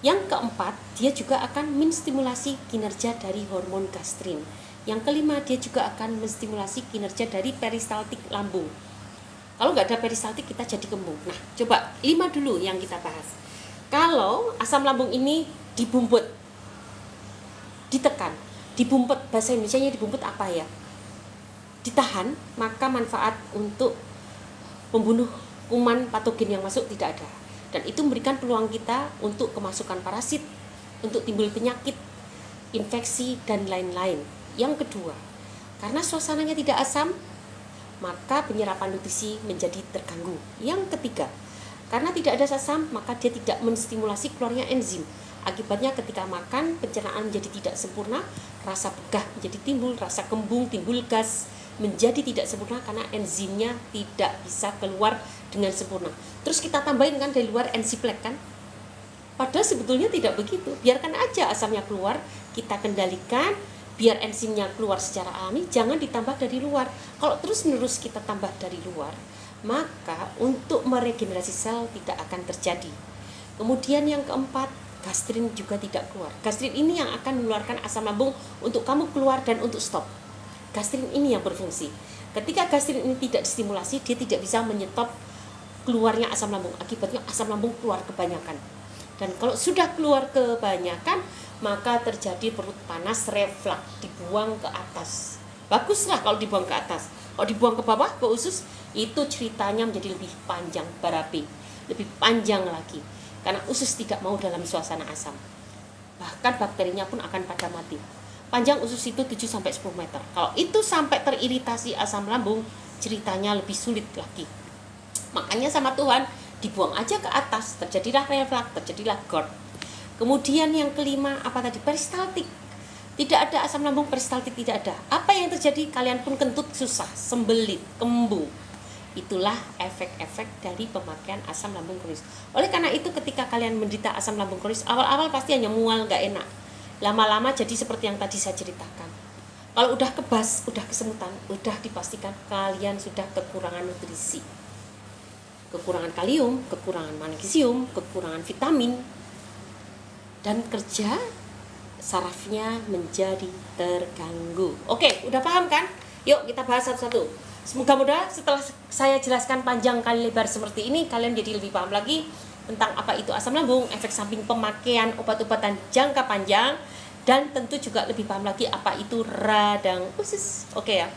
Yang keempat, dia juga akan menstimulasi kinerja dari hormon gastrin. Yang kelima, dia juga akan menstimulasi kinerja dari peristaltik lambung. Kalau nggak ada peristaltik, kita jadi kembung. Nah, coba 5 dulu yang kita bahas. Kalau asam lambung ini dibumbut, ditekan, dibumbut, bahasa Indonesianya dibumbut apa ya? Ditahan, maka manfaat untuk membunuh kuman patogen yang masuk tidak ada. Dan itu memberikan peluang kita untuk kemasukan parasit, untuk timbul penyakit, infeksi, dan lain-lain. Yang kedua, karena suasananya tidak asam, maka penyerapan nutrisi menjadi terganggu. Yang ketiga, karena tidak ada asam, maka dia tidak menstimulasi keluarnya enzim. Akibatnya ketika makan, pencernaan menjadi tidak sempurna, rasa begah menjadi timbul, rasa kembung, timbul gas, menjadi tidak sempurna karena enzimnya tidak bisa keluar dengan sempurna. Terus kita tambahin kan dari luar enziplek kan? Padahal sebetulnya tidak begitu. Biarkan aja asamnya keluar, kita kendalikan, biar enzimnya keluar secara alami, jangan ditambah dari luar. Kalau terus-menerus kita tambah dari luar, maka untuk meregenerasi sel tidak akan terjadi. Kemudian yang keempat, gastrin juga tidak keluar. Gastrin ini yang akan mengeluarkan asam lambung untuk kamu keluar dan untuk stop. Gastrin ini yang berfungsi. Ketika gastrin ini tidak distimulasi, dia tidak bisa menyetop keluarnya asam lambung. Akibatnya asam lambung keluar kebanyakan. Dan kalau sudah keluar kebanyakan, maka terjadi perut panas, reflux, dibuang ke atas. Baguslah kalau dibuang ke atas. Kalau dibuang ke bawah, ke usus, itu ceritanya menjadi lebih panjang, berapi, lebih panjang lagi. Karena usus tidak mau dalam suasana asam. Bahkan bakterinya pun akan pada mati. Panjang usus itu 7-10 meter. Kalau itu sampai teriritasi asam lambung, ceritanya lebih sulit lagi. Makanya sama Tuhan, dibuang aja ke atas, terjadilah reflux, terjadilah GERD. Kemudian yang kelima, apa tadi? Peristaltik. Tidak ada asam lambung, peristaltik tidak ada. Apa yang terjadi? Kalian pun kentut susah, sembelit, kembung. Itulah efek-efek dari pemakaian asam lambung kronis. Oleh karena itu ketika kalian menderita asam lambung kronis, awal-awal pasti hanya mual, gak enak. Lama-lama jadi seperti yang tadi saya ceritakan. Kalau udah kebas, udah kesemutan, udah dipastikan kalian sudah kekurangan nutrisi. Kekurangan kalium, kekurangan magnesium, kekurangan vitamin, dan kerja sarafnya menjadi terganggu. Oke, udah paham kan? Yuk kita bahas satu-satu. Semoga-moga setelah saya jelaskan panjang kali lebar seperti ini, kalian jadi lebih paham lagi tentang apa itu asam lambung, efek samping pemakaian obat-obatan jangka panjang, dan tentu juga lebih paham lagi apa itu radang usus. Oke ya.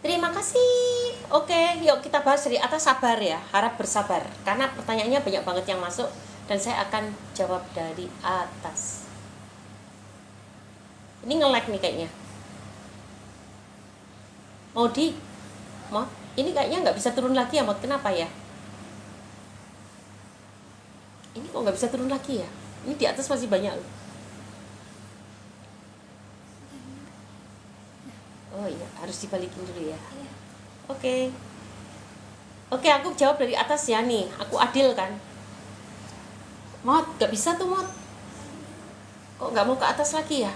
Terima kasih. Oke, yuk kita bahas dari atas, sabar ya, harap bersabar. Karena pertanyaannya banyak banget yang masuk dan saya akan jawab dari atas. Ini nge-lag nih kayaknya. Mau ini kayaknya nggak bisa turun lagi ya, Mod. Kenapa ya? Ini kok nggak bisa turun lagi ya? Ini di atas masih banyak loh. Oh iya, harus dibalikin dulu ya. Oke, aku jawab dari atas ya nih. Aku adil kan? Mod, nggak bisa tuh Mod. Kok nggak mau ke atas lagi ya?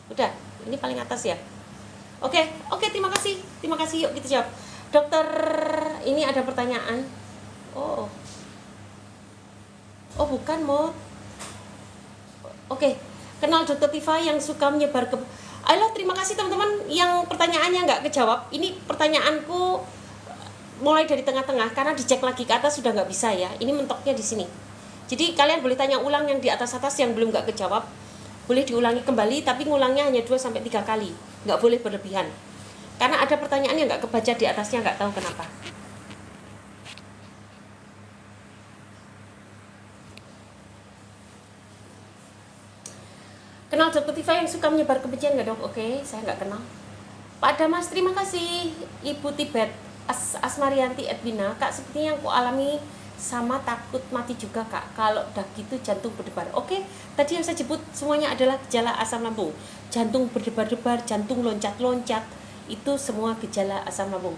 Udah, ini paling atas ya. Oke, terima kasih. Yuk kita jawab. Dokter, ini ada pertanyaan. Oh bukan Mod. Oke, kenal Dokter Tifa yang suka menyebar ke. Ayolah, terima kasih teman-teman yang pertanyaannya nggak kejawab. Ini pertanyaanku mulai dari tengah-tengah karena dicek lagi ke atas sudah nggak bisa ya. Ini mentoknya di sini. Jadi kalian boleh tanya ulang yang di atas-atas yang belum nggak kejawab. Boleh diulangi kembali, tapi ngulangnya hanya 2-3 kali. Nggak boleh berlebihan. Karena ada pertanyaan yang nggak kebaca di atasnya, nggak tahu kenapa. Kenal Dokter Tifa yang suka menyebar kebencian nggak dok? Oke, saya nggak kenal. Pak Damas, terima kasih. Ibu Tibet, Asmarianti Edwina. Kak, sepertinya yang ku alami sama takut mati juga Kak. Kalau udah gitu jantung berdebar. Oke, tadi yang saya sebut semuanya adalah gejala asam lambung. Jantung berdebar-debar, jantung loncat-loncat, itu semua gejala asam lambung.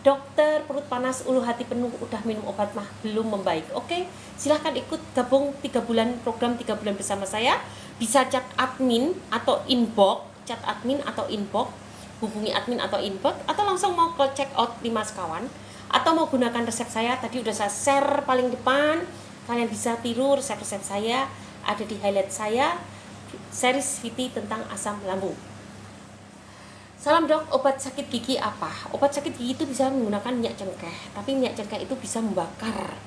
Dokter, perut panas, ulu hati penuh, udah minum obat mah belum membaik. Oke, silahkan ikut gabung 3 bulan, program 3 bulan bersama saya. Bisa chat admin atau inbox, hubungi admin atau inbox, atau langsung mau ke check out di Mas Kawan, atau mau gunakan resep saya. Tadi udah saya share paling depan, kalian bisa tiru resep-resep saya, ada di highlight saya, series VT tentang asam lambung. Salam dok, obat sakit gigi apa? Obat sakit gigi itu bisa menggunakan minyak cengkeh, tapi minyak cengkeh itu bisa membakar,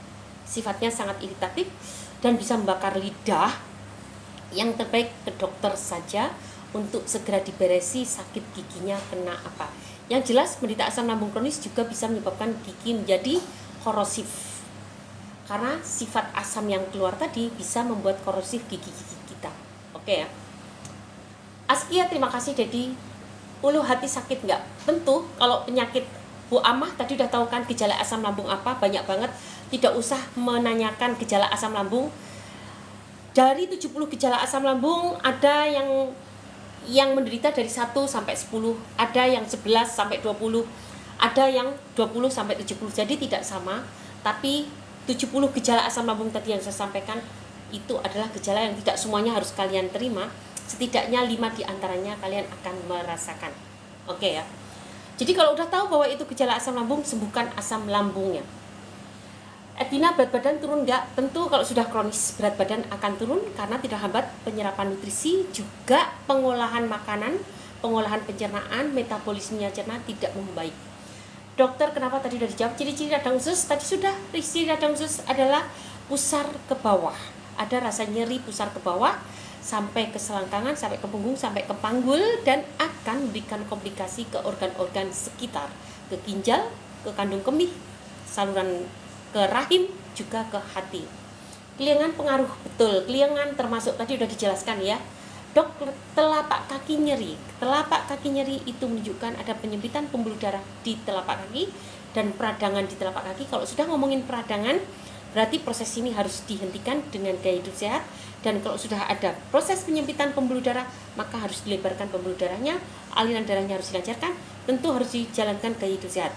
sifatnya sangat iritatif dan bisa membakar lidah. Yang terbaik ke dokter saja untuk segera diberesi sakit giginya kena apa. Yang jelas menderita asam lambung kronis juga bisa menyebabkan gigi menjadi korosif, karena sifat asam yang keluar tadi bisa membuat korosif gigi-gigi kita. Oke ya. Askia, terima kasih Dedi. Ulu hati sakit nggak? Tentu. Kalau penyakit Bu Amah tadi udah tahu kan gejala asam lambung apa, banyak banget. Tidak usah menanyakan gejala asam lambung. Dari 70 gejala asam lambung ada yang menderita dari 1 sampai 10, ada yang 11 sampai 20, ada yang 20 sampai 70. Jadi tidak sama, tapi 70 gejala asam lambung tadi yang saya sampaikan itu adalah gejala yang tidak semuanya harus kalian terima. Setidaknya 5 diantaranya kalian akan merasakan. Oke ya. Jadi kalau udah tahu bahwa itu gejala asam lambung, sembuhkan asam lambungnya. Edina, berat badan turun nggak? Tentu kalau sudah kronis berat badan akan turun karena tidak hambat penyerapan nutrisi, juga pengolahan makanan, pengolahan pencernaan, metabolismenya cerna tidak membaik. Dokter, kenapa tadi sudah dijawab? Ciri-ciri radang usus tadi sudah. Ciri radang usus adalah pusar ke bawah. Ada rasa nyeri pusar ke bawah, sampai ke selangkangan, sampai ke punggung, sampai ke panggul, dan akan memberikan komplikasi ke organ-organ sekitar, ke ginjal, ke kandung kemih, saluran ke rahim, juga ke hati. Keliangan pengaruh, betul, keliangan termasuk tadi udah dijelaskan ya. Dok, telapak kaki nyeri. Telapak kaki nyeri itu menunjukkan ada penyempitan pembuluh darah di telapak kaki dan peradangan di telapak kaki. Kalau sudah ngomongin peradangan, berarti proses ini harus dihentikan dengan gaya hidup sehat. Dan kalau sudah ada proses penyempitan pembuluh darah, maka harus dilebarkan pembuluh darahnya, aliran darahnya harus dilancarkan, tentu harus dijalankan gaya hidup sehat.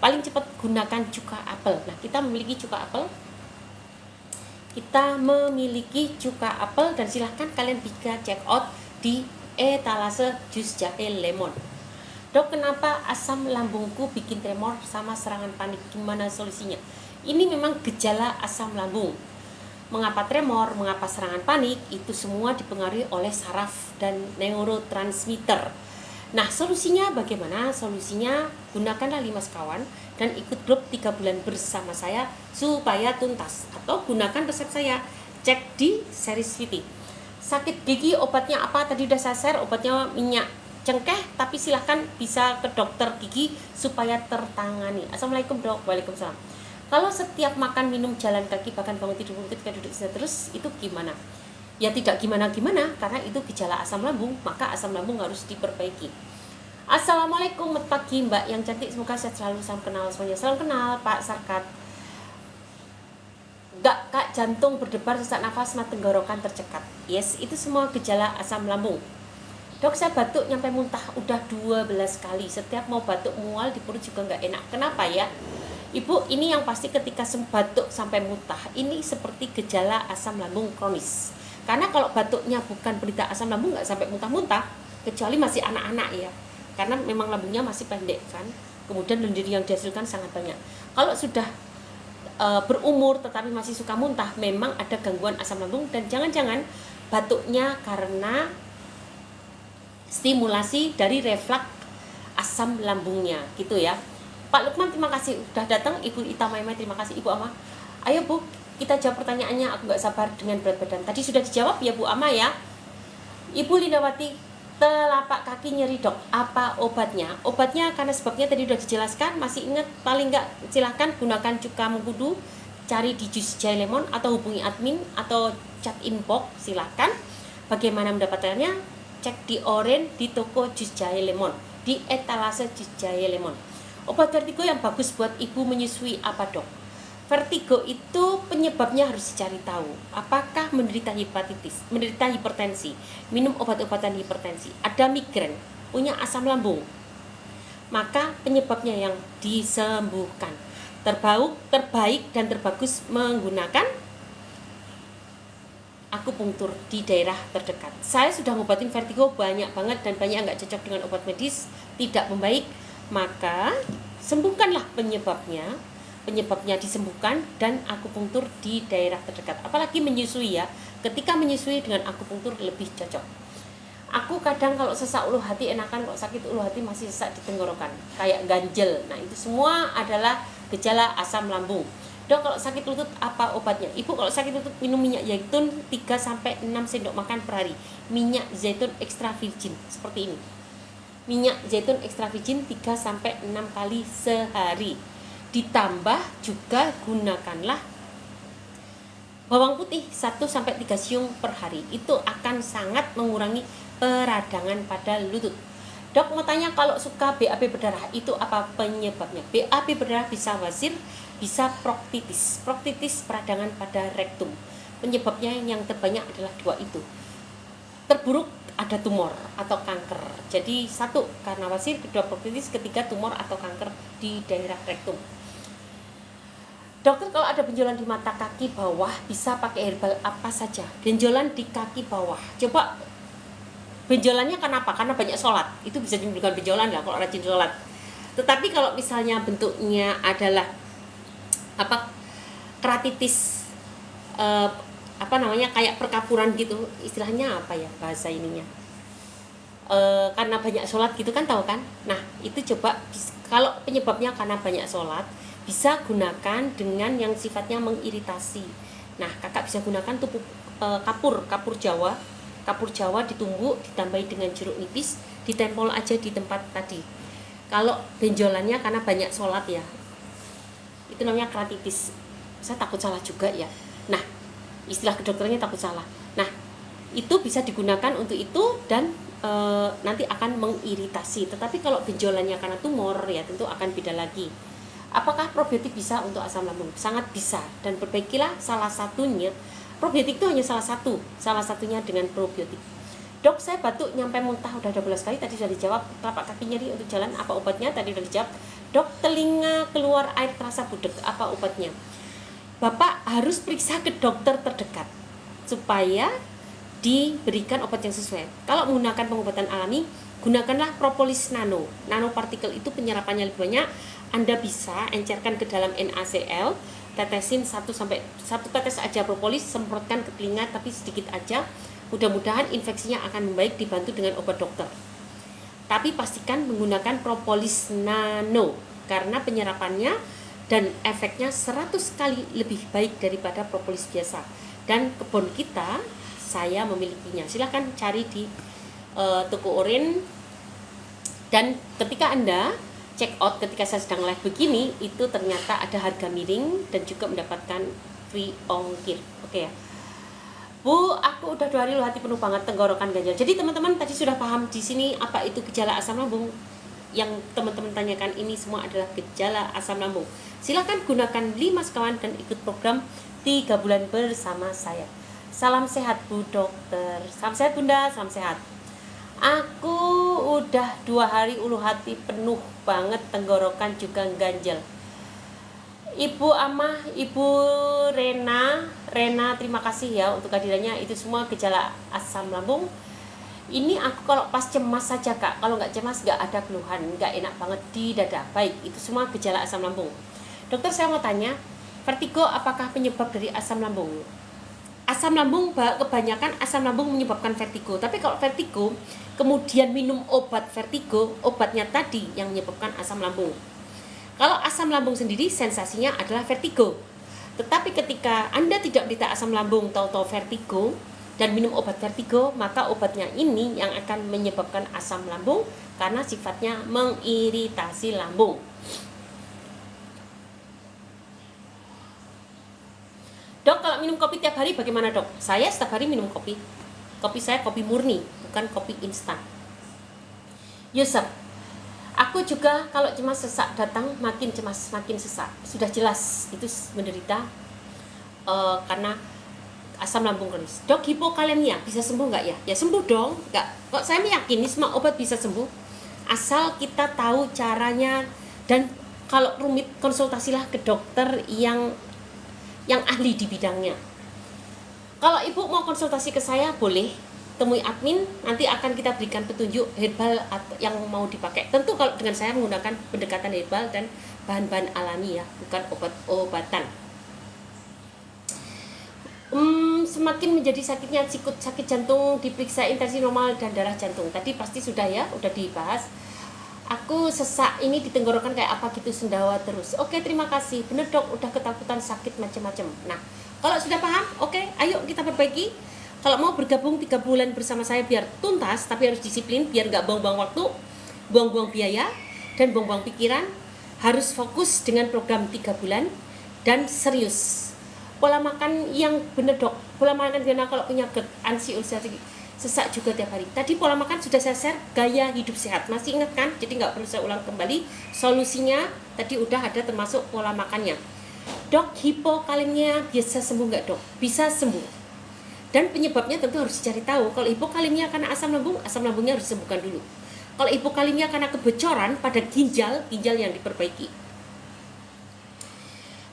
Paling cepat gunakan cuka apel. Nah, kita memiliki cuka apel, dan silahkan kalian bisa check out di etalase jus jahe lemon. Dok, kenapa asam lambungku bikin tremor sama serangan panik? Gimana solusinya? Ini memang gejala asam lambung. Mengapa tremor, mengapa serangan panik, itu semua dipengaruhi oleh saraf dan neurotransmitter. Nah, solusinya bagaimana? Solusinya gunakanlah 5 kawan dan ikut grup 3 bulan bersama saya supaya tuntas. Atau gunakan resep saya, cek di series VT. Sakit gigi obatnya apa? Tadi udah saya share, obatnya minyak cengkeh, tapi silahkan bisa ke dokter gigi supaya tertangani. Assalamualaikum dok. Waalaikumsalam. Kalau setiap makan, minum, jalan kaki, bahkan bangun tidur ketika duduk terus, itu gimana? Ya tidak gimana-gimana, karena itu gejala asam lambung, maka asam lambung harus diperbaiki. Assalamualaikum, selamat pagi Mbak yang cantik, semoga sehat selalu, salam kenal semuanya. Salam kenal Pak Sarkat. Enggak Kak, jantung berdebar, sesak nafas, mata tenggorokan tercekat. Yes, itu semua gejala asam lambung. Dok, saya batuk nyampe muntah udah 12 kali. Setiap mau batuk mual di perut juga nggak enak. Kenapa ya? Ibu, ini yang pasti ketika batuk sampai muntah, ini seperti gejala asam lambung kronis. Karena kalau batuknya bukan berita asam lambung nggak sampai muntah-muntah, kecuali masih anak-anak ya. Karena memang lambungnya masih pendek kan. Kemudian lendir yang dihasilkan sangat banyak. Kalau sudah berumur tetapi masih suka muntah, memang ada gangguan asam lambung, dan jangan-jangan batuknya karena stimulasi dari refleks asam lambungnya gitu ya. Pak Lukman, terima kasih udah datang. Ibu Ita Maimai, terima kasih. Ibu Ama, ayo Bu, kita jawab pertanyaannya. Aku nggak sabar dengan berat badan. Tadi sudah dijawab ya Bu Ama ya. Ibu Lindawati, telapak kaki nyeri dok, apa obatnya? Obatnya karena sebabnya tadi sudah dijelaskan. Masih ingat? Paling nggak silahkan gunakan cuka mengkudu, cari di jus jahe lemon, atau hubungi admin atau chat inbox, silahkan. Bagaimana mendapatkannya? Cek di oren di toko jus jahe lemon, di etalase jus jahe lemon. Obat vertigo yang bagus buat ibu menyusui apa dok? vertigo itu penyebabnya harus dicari tahu. Apakah menderita hepatitis, menderita hipertensi, minum obat-obatan hipertensi, ada migrain, punya asam lambung, maka penyebabnya yang disembuhkan. Terbaik dan terbagus menggunakan akupunktur di daerah terdekat. Saya sudah ngobatin vertigo banyak banget dan banyak yang nggak cocok dengan obat medis, tidak membaik, maka sembuhkanlah penyebabnya disembuhkan, dan akupunktur di daerah terdekat. Apalagi menyusui ya, ketika menyusui dengan akupunktur lebih cocok. Aku kadang kalau sesak ulu hati enakan, kok sakit ulu hati masih sesak di tenggorokan, kayak ganjel. Nah itu semua adalah gejala asam lambung. Dok, kalau sakit lutut apa obatnya? Ibu kalau sakit lutut minum minyak zaitun 3-6 sendok makan per hari. Minyak zaitun extra virgin seperti ini. Minyak zaitun extra virgin 3-6 kali sehari. Ditambah juga gunakanlah bawang putih 1-3 siung per hari. Itu akan sangat mengurangi peradangan pada lutut. Dok mau tanya, kalau suka BAB berdarah itu apa penyebabnya? BAB berdarah bisa wasir, bisa proktitis. Proktitis peradangan pada rektum. Penyebabnya yang terbanyak adalah dua itu. Terburuk ada tumor atau kanker. Jadi satu karena wasir, kedua proktitis, ketiga tumor atau kanker di daerah rektum. Dokter, kalau ada benjolan di mata kaki bawah bisa pakai herbal apa saja? Benjolan di kaki bawah, coba benjolannya kenapa? Karena banyak sholat, itu bisa menimbulkan benjolan lah kalau rajin sholat. Tetapi kalau misalnya bentuknya adalah keratitis, kayak perkapuran gitu, istilahnya apa ya bahasa ininya, karena banyak sholat gitu kan, tahu kan? Nah itu coba, kalau penyebabnya karena banyak sholat, bisa gunakan dengan yang sifatnya mengiritasi. Nah kakak bisa gunakan kapur Jawa ditumbuk, ditambahi dengan jeruk nipis, ditempel aja di tempat tadi. Kalau benjolannya karena banyak sholat ya, itu namanya keratitis. Saya takut salah juga ya. Nah, istilah kedokterannya takut salah. Nah, itu bisa digunakan untuk itu dan nanti akan mengiritasi. Tetapi kalau benjolannya karena tumor ya tentu akan beda lagi. Apakah probiotik bisa untuk asam lambung? Sangat bisa, dan perbaikilah salah satunya. Probiotik itu hanya salah satunya dengan probiotik. Dok, saya batuk nyampe muntah udah 12 kali, tadi sudah dijawab. Telapak kaki nyeri untuk jalan, apa obatnya? Tadi sudah dijawab. Dok, telinga keluar air terasa budek, apa obatnya? Bapak harus periksa ke dokter terdekat supaya diberikan obat yang sesuai. Kalau menggunakan pengobatan alami, gunakanlah propolis nano. Nanopartikel itu penyerapannya lebih banyak. Anda bisa encerkan ke dalam NaCl, tetesin 1 tetes aja propolis, semprotkan ke telinga tapi sedikit aja. Mudah-mudahan infeksinya akan membaik dibantu dengan obat dokter. Tapi pastikan menggunakan propolis nano karena penyerapannya dan efeknya 100 kali lebih baik daripada propolis biasa. Dan kebun kita, saya memilikinya. Silahkan cari di toko oren. Dan ketika Anda check out, ketika saya sedang live begini, itu ternyata ada harga miring dan juga mendapatkan free ongkir. Oke ya Bu, aku udah 2 hari loh hati penuh banget, tenggorokan ganjal. Jadi teman-teman tadi sudah paham di sini apa itu gejala asam lambung. Yang teman-teman tanyakan ini semua adalah gejala asam lambung. Silakan gunakan 5 sekawan dan ikut program 3 bulan bersama saya. Salam sehat Bu Dokter. Salam sehat Bunda, salam sehat. Aku udah 2 hari ulu hati penuh banget, tenggorokan juga ganjel. Ibu Amah, Ibu Rena, terima kasih ya untuk kehadirannya. Itu semua gejala asam lambung. Ini aku kalau pas cemas saja Kak, kalau nggak cemas nggak ada keluhan, nggak enak banget di dada. Baik, itu semua gejala asam lambung. Dokter, saya mau tanya, vertigo apakah penyebab dari asam lambung? Asam lambung, kebanyakan asam lambung menyebabkan vertigo. Tapi kalau vertigo, kemudian minum obat vertigo, obatnya tadi yang menyebabkan asam lambung. Kalau asam lambung sendiri sensasinya adalah vertigo. Tetapi ketika Anda tidak menderita asam lambung, tahu-tahu vertigo, dan minum obat vertigo, maka obatnya ini yang akan menyebabkan asam lambung karena sifatnya mengiritasi lambung. Dok, kalau minum kopi tiap hari bagaimana dok? Saya setiap hari minum kopi. Kopi saya kopi murni, bukan kopi instan. Yusuf, aku Aku juga kalau cemas sesak datang makin cemas makin sesak, sudah jelas itu menderita karena asam lambung kronis. Dok, hipokalemia bisa sembuh nggak ya? Ya sembuh dong, nggak. Kok saya meyakini semua obat bisa sembuh, asal kita tahu caranya. Dan kalau rumit konsultasilah ke dokter yang ahli di bidangnya. Kalau ibu mau konsultasi ke saya boleh temui admin, nanti akan kita berikan petunjuk herbal yang mau dipakai. Tentu kalau dengan saya menggunakan pendekatan herbal dan bahan-bahan alami ya, bukan obat-obatan. Semakin menjadi sakitnya sakit jantung, diperiksa intensi normal dan darah jantung. Tadi pasti sudah ya, udah dibahas. Aku sesak ini di tenggorokan kayak apa gitu, sendawa terus. Oke, terima kasih. Bener dok, udah ketakutan sakit macam-macam. Nah, kalau sudah paham, oke, ayo kita perbaiki. Kalau mau bergabung 3 bulan bersama saya biar tuntas, tapi harus disiplin, biar nggak buang-buang waktu, buang-buang biaya, dan buang-buang pikiran. Harus fokus dengan program 3 bulan dan serius. Pola makan yang benar dok, pola makan karena kalau punya GERD, ansi ulcer, sesak juga tiap hari. Tadi pola makan sudah saya share, gaya hidup sehat, masih ingat kan? Jadi nggak perlu saya ulang kembali. Solusinya tadi udah ada termasuk pola makannya. Dok, hipokalemia bisa sembuh nggak dok? Bisa sembuh. Dan penyebabnya tentu harus dicari tahu. Kalau hipokalemia karena asam lambungnya harus disembuhkan dulu. Kalau hipokalemia karena kebocoran pada ginjal yang diperbaiki.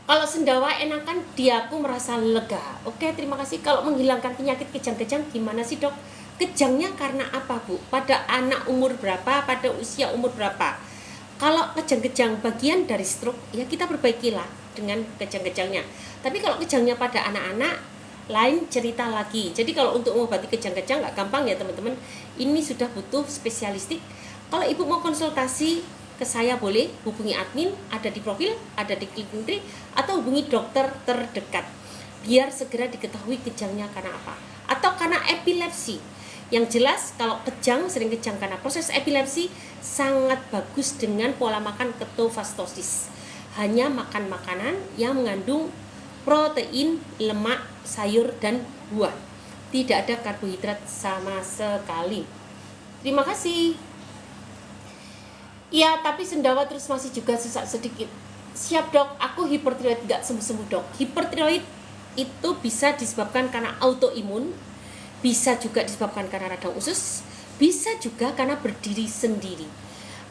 Kalau sendawa enakan, aku merasa lega. Oke, terima kasih. Kalau menghilangkan penyakit kejang-kejang gimana sih dok? Kejangnya karena apa bu? Pada anak umur berapa? Pada usia umur berapa? Kalau kejang-kejang bagian dari stroke, ya kita perbaikilah dengan kejang-kejangnya. Tapi kalau kejangnya pada anak-anak, lain cerita lagi. Jadi kalau untuk mengobati kejang-kejang nggak gampang ya teman-teman. Ini sudah butuh spesialistik. Kalau ibu mau konsultasi ke saya boleh hubungi admin, ada di profil, ada di Klik atau hubungi dokter terdekat biar segera diketahui kejangnya karena apa, atau karena epilepsi. Yang jelas kalau sering kejang karena proses epilepsi, sangat bagus dengan pola makan ketofastosis. Hanya makan makanan yang mengandung protein, lemak, sayur dan buah. Tidak ada karbohidrat sama sekali. Terima kasih. Iya, tapi sendawa terus masih juga sesak sedikit. Siap dok, aku hipertiroid, nggak sembuh-sembuh dok. Hipertiroid itu bisa disebabkan karena autoimun, bisa juga disebabkan karena radang usus, bisa juga karena berdiri sendiri.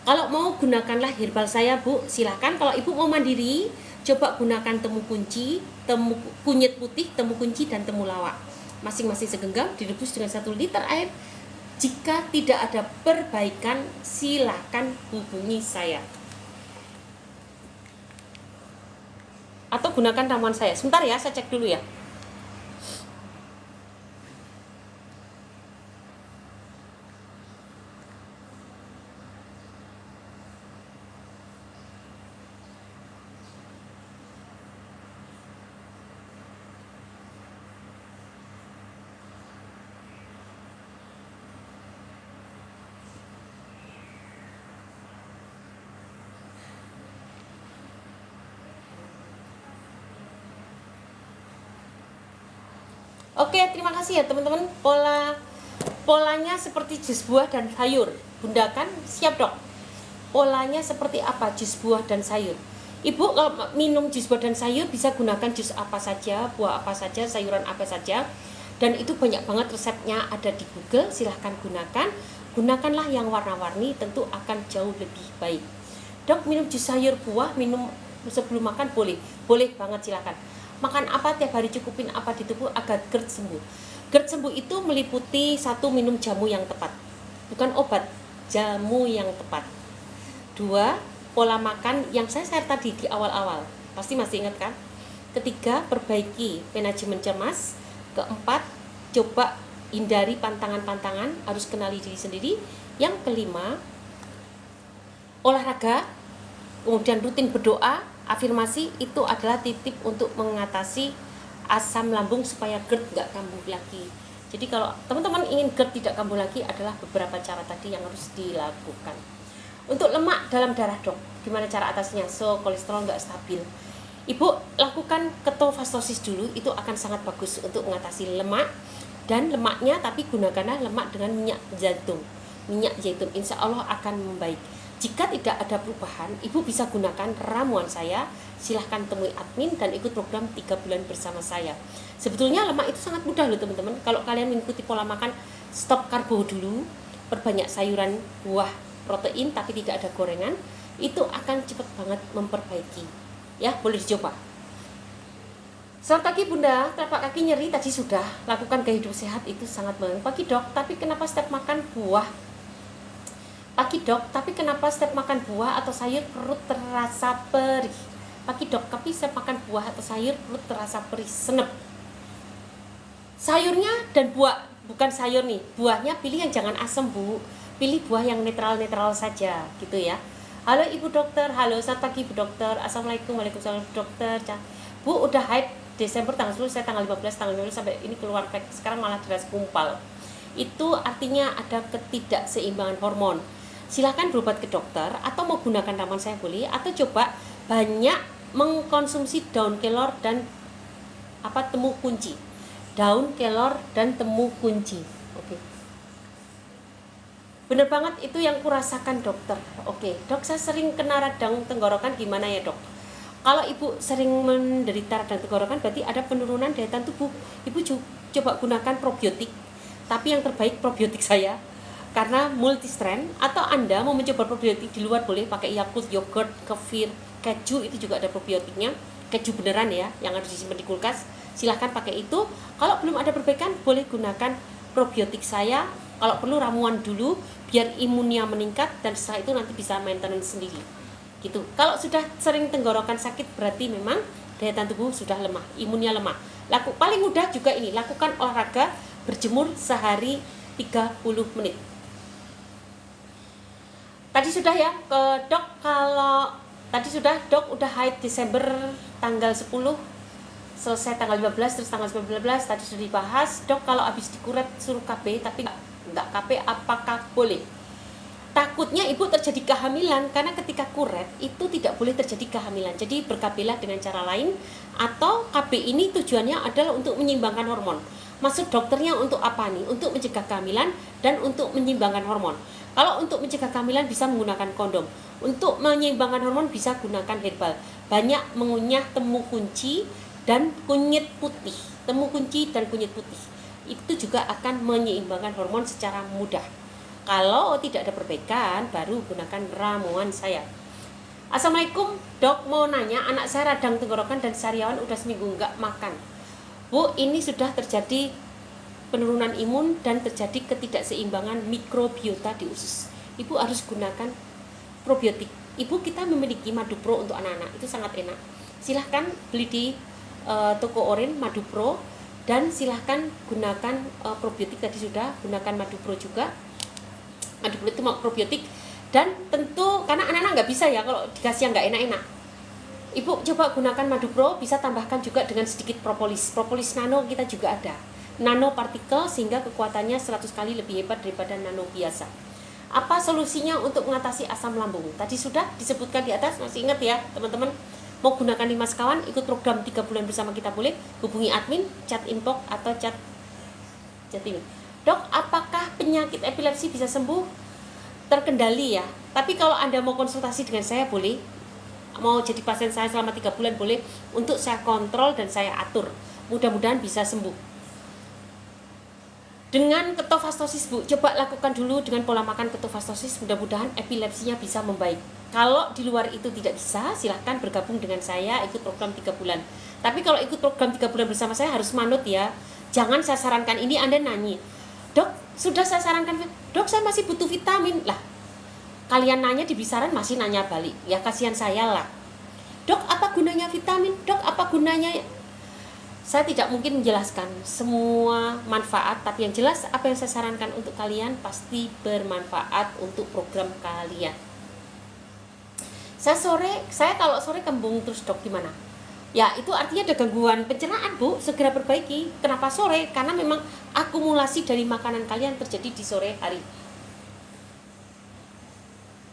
Kalau mau gunakanlah herbal saya bu, silahkan. Kalau ibu mau mandiri, coba gunakan temu kunci, temu kunyit putih, temu kunci dan temu lawak. Masing-masing segenggam, direbus dengan 1 liter air. Jika tidak ada perbaikan, silakan hubungi saya. Atau gunakan ramuan saya. Sebentar ya, saya cek dulu ya. Oke, terima kasih ya teman-teman. Polanya seperti jus buah dan sayur. Bunda kan siap dok. Polanya seperti apa jus buah dan sayur? Ibu kalau minum jus buah dan sayur bisa gunakan jus apa saja, buah apa saja, sayuran apa saja. Dan itu banyak banget resepnya ada di Google, silahkan gunakan. Gunakanlah yang warna-warni, tentu akan jauh lebih baik. Dok, minum jus sayur buah, minum sebelum makan boleh? Boleh banget, silahkan. Makan apa tiap hari, cukupin apa di tubuh agar GERD sembuh. GERD sembuh itu meliputi 1, minum jamu yang tepat. Bukan obat, jamu yang tepat. 2, pola makan yang saya share tadi di awal-awal. Pasti masih ingat kan? 3, perbaiki manajemen cemas. 4, coba hindari pantangan-pantangan, harus kenali diri sendiri. Yang 5, olahraga, kemudian rutin berdoa, afirmasi. Itu adalah titip untuk mengatasi asam lambung supaya GERD nggak kambuh lagi. Jadi kalau teman-teman ingin GERD tidak kambuh lagi, adalah beberapa cara tadi yang harus dilakukan. Untuk lemak dalam darah dok, gimana cara atasnya? So kolesterol nggak stabil, ibu lakukan ketofastosis dulu, itu akan sangat bagus untuk mengatasi lemak. Dan lemaknya tapi gunakanlah lemak dengan minyak zaitun. Insya Allah akan membaik. Jika tidak ada perubahan, Ibu bisa gunakan ramuan saya. Silahkan temui admin dan ikut program 3 bulan bersama saya. Sebetulnya lemak itu sangat mudah loh teman-teman. Kalau kalian mengikuti pola makan, stop karbo dulu, perbanyak sayuran, buah, protein tapi tidak ada gorengan, itu akan cepat banget memperbaiki. Ya, boleh dicoba. Selamat pagi Bunda, telapak kaki nyeri tadi sudah. Lakukan gaya hidup sehat itu sangat baik. Pagi Dok, tapi kenapa setiap makan buah? Pagi Dok, tapi kenapa setiap makan buah atau sayur perut terasa perih? Pagi Dok, tapi setiap makan buah atau sayur perut terasa perih, senep. Sayurnya dan buah, bukan sayur nih, buahnya pilih yang jangan asam Bu. Pilih buah yang netral-netral saja gitu ya. Halo Ibu Dokter, halo selamat pagi Ibu Dokter. Assalamualaikum, waalaikumsalam Ibu Dokter. Bu udah haid Desember tanggal 10, saya tanggal 15, tanggal 15 sampai ini keluar pack, sekarang malah deras kumpal. Itu artinya ada ketidakseimbangan hormon. Silahkan berobat ke dokter atau mau gunakan ramuan saya boleh, atau coba banyak mengkonsumsi daun kelor dan temu kunci. Daun kelor dan temu kunci. Oke. Bener banget itu yang kurasakan dokter. Oke, Dok saya sering kena radang tenggorokan, gimana ya Dok? Kalau Ibu sering menderita radang tenggorokan berarti ada penurunan daya tahan tubuh. Ibu coba gunakan probiotik. Tapi yang terbaik probiotik saya karena multi strand. Atau Anda mau mencoba probiotik di luar boleh pakai Yakult, yogurt, kefir, keju, itu juga ada probiotiknya. Keju beneran ya, yang harus disimpan di kulkas. Silahkan pakai itu. Kalau belum ada perbaikan boleh gunakan probiotik saya. Kalau perlu ramuan dulu biar imunnya meningkat dan setelah itu nanti bisa maintenance sendiri. Gitu. Kalau sudah sering tenggorokan sakit berarti memang daya tahan tubuh sudah lemah, imunnya lemah. Paling mudah juga ini, lakukan olahraga berjemur sehari 30 menit. Tadi sudah ya ke Dok, kalau tadi sudah Dok udah haid Desember tanggal 10, selesai tanggal 15, terus tanggal 19 tadi sudah dibahas. Dok kalau habis dikuret suruh KB tapi enggak KB, apakah boleh? Takutnya Ibu terjadi kehamilan, karena ketika kuret itu tidak boleh terjadi kehamilan. Jadi berKB-lah dengan cara lain, atau KB ini tujuannya adalah untuk menyeimbangkan hormon. Maksud dokternya untuk apa nih? Untuk mencegah kehamilan dan untuk menyeimbangkan hormon. Kalau untuk mencegah kehamilan bisa menggunakan kondom. Untuk menyeimbangkan hormon bisa gunakan herbal. Banyak mengunyah temu kunci dan kunyit putih. Temu kunci dan kunyit putih. Itu juga akan menyeimbangkan hormon secara mudah. Kalau tidak ada perbaikan, baru gunakan ramuan saya. Assalamualaikum, Dok mau nanya, anak saya radang tenggorokan dan sariawan udah seminggu nggak makan. Bu, ini sudah terjadi penurunan imun dan terjadi ketidakseimbangan mikrobiota di usus. Ibu harus gunakan probiotik. Ibu, kita memiliki Madu Pro untuk anak-anak, itu sangat enak. Silahkan beli di toko Orin Madu Pro, dan silahkan gunakan probiotik tadi sudah, gunakan Madu Pro juga. Madu Pro itu probiotik, dan tentu karena anak-anak nggak bisa ya kalau dikasih yang nggak enak-enak. Ibu coba gunakan Madu Pro, bisa tambahkan juga dengan sedikit propolis. Propolis nano kita juga ada. Nano partikel sehingga kekuatannya 100 kali lebih hebat daripada nano biasa. Apa solusinya untuk mengatasi asam lambung? Tadi sudah disebutkan di atas, masih ingat ya teman-teman? Mau gunakan 5 sekawan, ikut program 3 bulan bersama kita boleh. Hubungi admin, chat inbox atau chat ini. Dok, apakah penyakit epilepsi bisa sembuh? Terkendali ya. Tapi kalau Anda mau konsultasi dengan saya boleh. Mau jadi pasien saya selama 3 bulan boleh. Untuk saya kontrol dan saya atur. Mudah-mudahan bisa sembuh. Dengan ketofastosis Bu, coba lakukan dulu dengan pola makan ketofastosis. Mudah-mudahan epilepsinya bisa membaik. Kalau di luar itu tidak bisa, silahkan bergabung dengan saya, ikut program 3 bulan. Tapi kalau ikut program 3 bulan bersama saya harus manut ya. Jangan saya sarankan ini Anda nanya, Dok, sudah saya sarankan, Dok saya masih butuh vitamin. Lah, kalian nanya di bisaran masih nanya balik. Ya kasihan saya lah. Dok, apa gunanya vitamin? Dok, apa gunanya? Saya tidak mungkin menjelaskan semua manfaat, tapi yang jelas apa yang saya sarankan untuk kalian pasti bermanfaat untuk program kalian. Saya kalau sore kembung terus Dok, gimana? Ya itu artinya ada gangguan pencernaan Bu, segera perbaiki. Kenapa sore? Karena memang akumulasi dari makanan kalian terjadi di sore hari.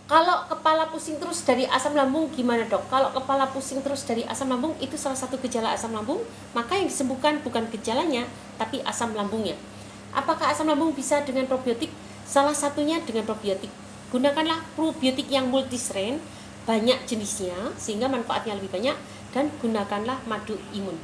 Kalau kepala pusing terus dari asam lambung gimana Dok? Kalau kepala pusing terus dari asam lambung itu salah satu gejala asam lambung, maka yang disembuhkan bukan gejalanya tapi asam lambungnya. Apakah asam lambung bisa dengan probiotik? Salah satunya dengan probiotik. gunakanlah probiotik yang multistrain, banyak jenisnya sehingga manfaatnya lebih banyak, dan gunakanlah madu imun.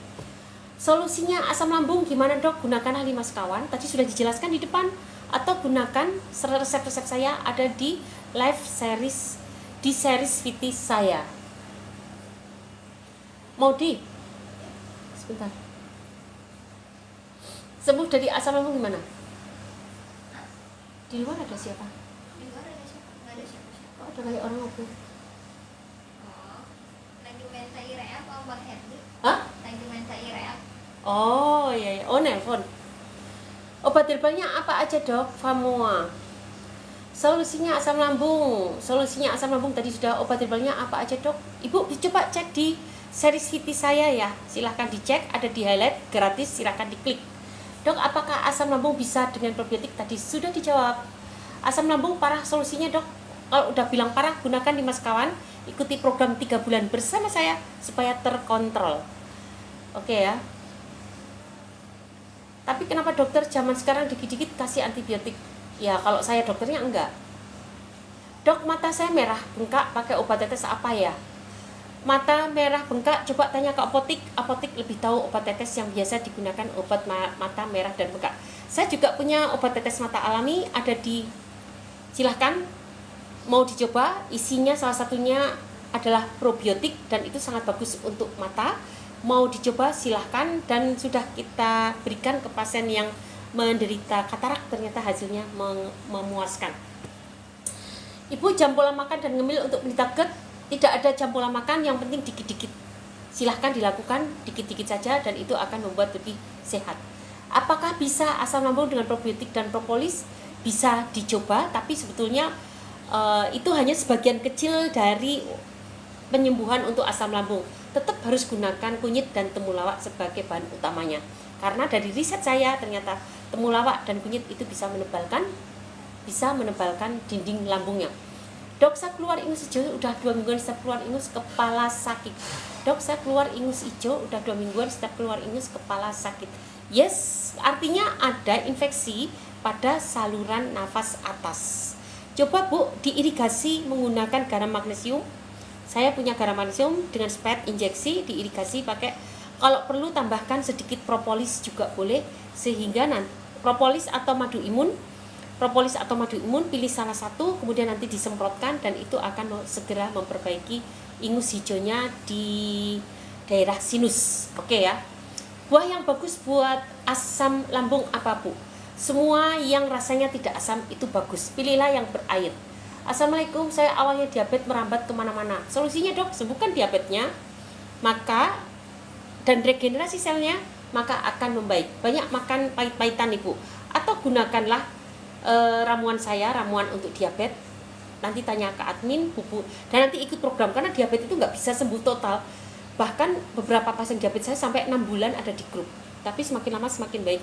Solusinya asam lambung gimana dok? Gunakanlah 5 sekawan, tadi sudah dijelaskan di depan, atau gunakan resep-resep saya ada di live series, di series VT saya. Mau sebentar, sembuh dari asam lambung gimana? Di luar ada siapa? Di luar ada siapa? Nggak ada siapa-siapa. Kok ada banyak orang ngobrol? Oh, lagi main TIREA apa Bang Herdi? Hah? Lagi main TIREA. Oh iya, oh nelpon. Obat herbalnya apa aja dok? Famua. Solusinya asam lambung. Solusinya asam lambung tadi sudah. Obat herbalnya apa aja dok? Ibu coba cek di series VT saya ya. Silahkan dicek, ada di highlight, gratis, silahkan diklik. Dok, apakah asam lambung bisa dengan probiotik? Tadi sudah dijawab. Asam lambung parah, solusinya dok, kalau udah bilang parah, gunakan 5 sekawan. Ikuti program 3 bulan bersama saya supaya terkontrol. Oke ya. Tapi kenapa dokter zaman sekarang dikit-dikit kasih antibiotik? Ya kalau saya dokternya enggak. Dok, mata saya merah bengkak, pakai obat tetes apa ya? Mata merah bengkak, coba tanya ke apotek lebih tahu obat tetes yang biasa digunakan obat mata merah dan bengkak. Saya juga punya obat tetes mata alami, ada di, silahkan mau dicoba. Isinya salah satunya adalah probiotik dan itu sangat bagus untuk mata. Mau dicoba silahkan, dan sudah kita berikan ke pasien yang menderita katarak, ternyata hasilnya memuaskan. Ibu jam pola makan dan ngemil untuk penderita GERD, tidak ada jam pola makan, yang penting dikit-dikit. Silahkan dilakukan dikit-dikit saja dan itu akan membuat lebih sehat. Apakah bisa asam lambung dengan probiotik dan propolis? Bisa dicoba, tapi sebetulnya itu hanya sebagian kecil dari penyembuhan untuk asam lambung. Tetap harus gunakan kunyit dan temulawak sebagai bahan utamanya. Karena dari riset saya ternyata temulawak dan kunyit itu bisa menebalkan dinding lambungnya. Dok, saya keluar ingus hijau udah 2 mingguan setiap keluar ingus kepala sakit. Dok, saya keluar ingus hijau udah 2 mingguan setiap keluar ingus kepala sakit. Yes, artinya ada infeksi pada saluran nafas atas. Coba Bu, diirigasi menggunakan garam magnesium. Saya punya garam magnesium dengan spet injeksi, diirigasi pakai, kalau perlu tambahkan sedikit propolis juga boleh, sehingga nanti propolis atau madu imun, pilih salah satu, kemudian nanti disemprotkan dan itu akan segera memperbaiki ingus hijaunya di daerah sinus. Oke ya. Buah yang bagus buat asam lambung apa Bu? Semua yang rasanya tidak asam itu bagus, pilihlah yang berair. Assalamualaikum, saya awalnya diabetes merambat kemana-mana. Solusinya dok, sembuhkan diabetesnya, maka dan regenerasi selnya, maka akan membaik. Banyak makan pahit-pahitan ibu, atau gunakanlah ramuan saya, ramuan untuk diabetes. Nanti tanya ke admin bubu, dan nanti ikut program, karena diabetes itu nggak bisa sembuh total. Bahkan beberapa pasien diabetes saya sampai 6 bulan ada di grup, tapi semakin lama semakin baik.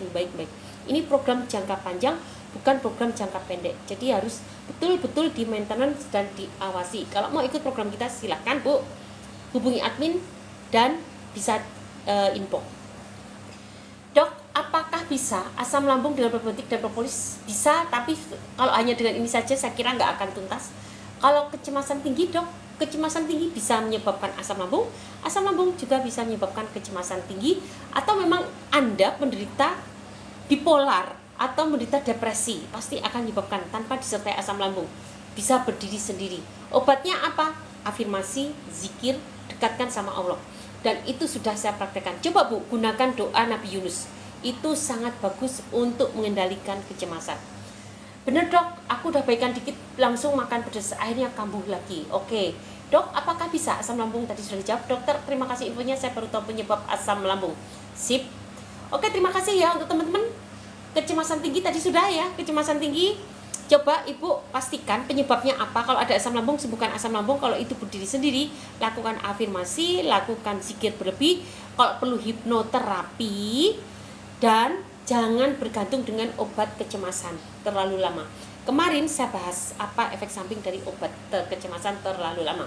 Ini program jangka panjang, bukan program jangka pendek. Jadi harus betul-betul di maintenance dan diawasi. Kalau mau ikut program kita silahkan Bu, hubungi admin dan bisa info. Dok, apakah bisa asam lambung dengan probiotik dan propolis? Bisa, tapi kalau hanya dengan ini saja saya kira nggak akan tuntas. Kalau kecemasan tinggi dok, kecemasan tinggi bisa menyebabkan asam lambung juga bisa menyebabkan kecemasan tinggi, atau memang Anda menderita bipolar atau menderita depresi, pasti akan menyebabkan tanpa disertai asam lambung. Bisa berdiri sendiri. Obatnya apa? Afirmasi, zikir, dekatkan sama Allah. Dan itu sudah saya praktekkan. Coba Bu, gunakan doa Nabi Yunus. Itu sangat bagus untuk mengendalikan kecemasan. Bener dok, aku udah baikan dikit langsung makan pedas, akhirnya kambuh lagi. Oke, dok, apakah bisa asam lambung? Tadi sudah dijawab. Dokter, terima kasih infonya, saya baru tahu penyebab asam lambung. Sip. Oke, terima kasih ya untuk teman-teman. Kecemasan tinggi tadi sudah ya, kecemasan tinggi. Coba ibu pastikan penyebabnya apa. Kalau ada asam lambung, sembuhkan asam lambung. Kalau itu berdiri sendiri, lakukan afirmasi, lakukan zikir berlebih. Kalau perlu hipnoterapi, dan jangan bergantung dengan obat kecemasan terlalu lama. Kemarin saya bahas apa efek samping dari obat kecemasan terlalu lama.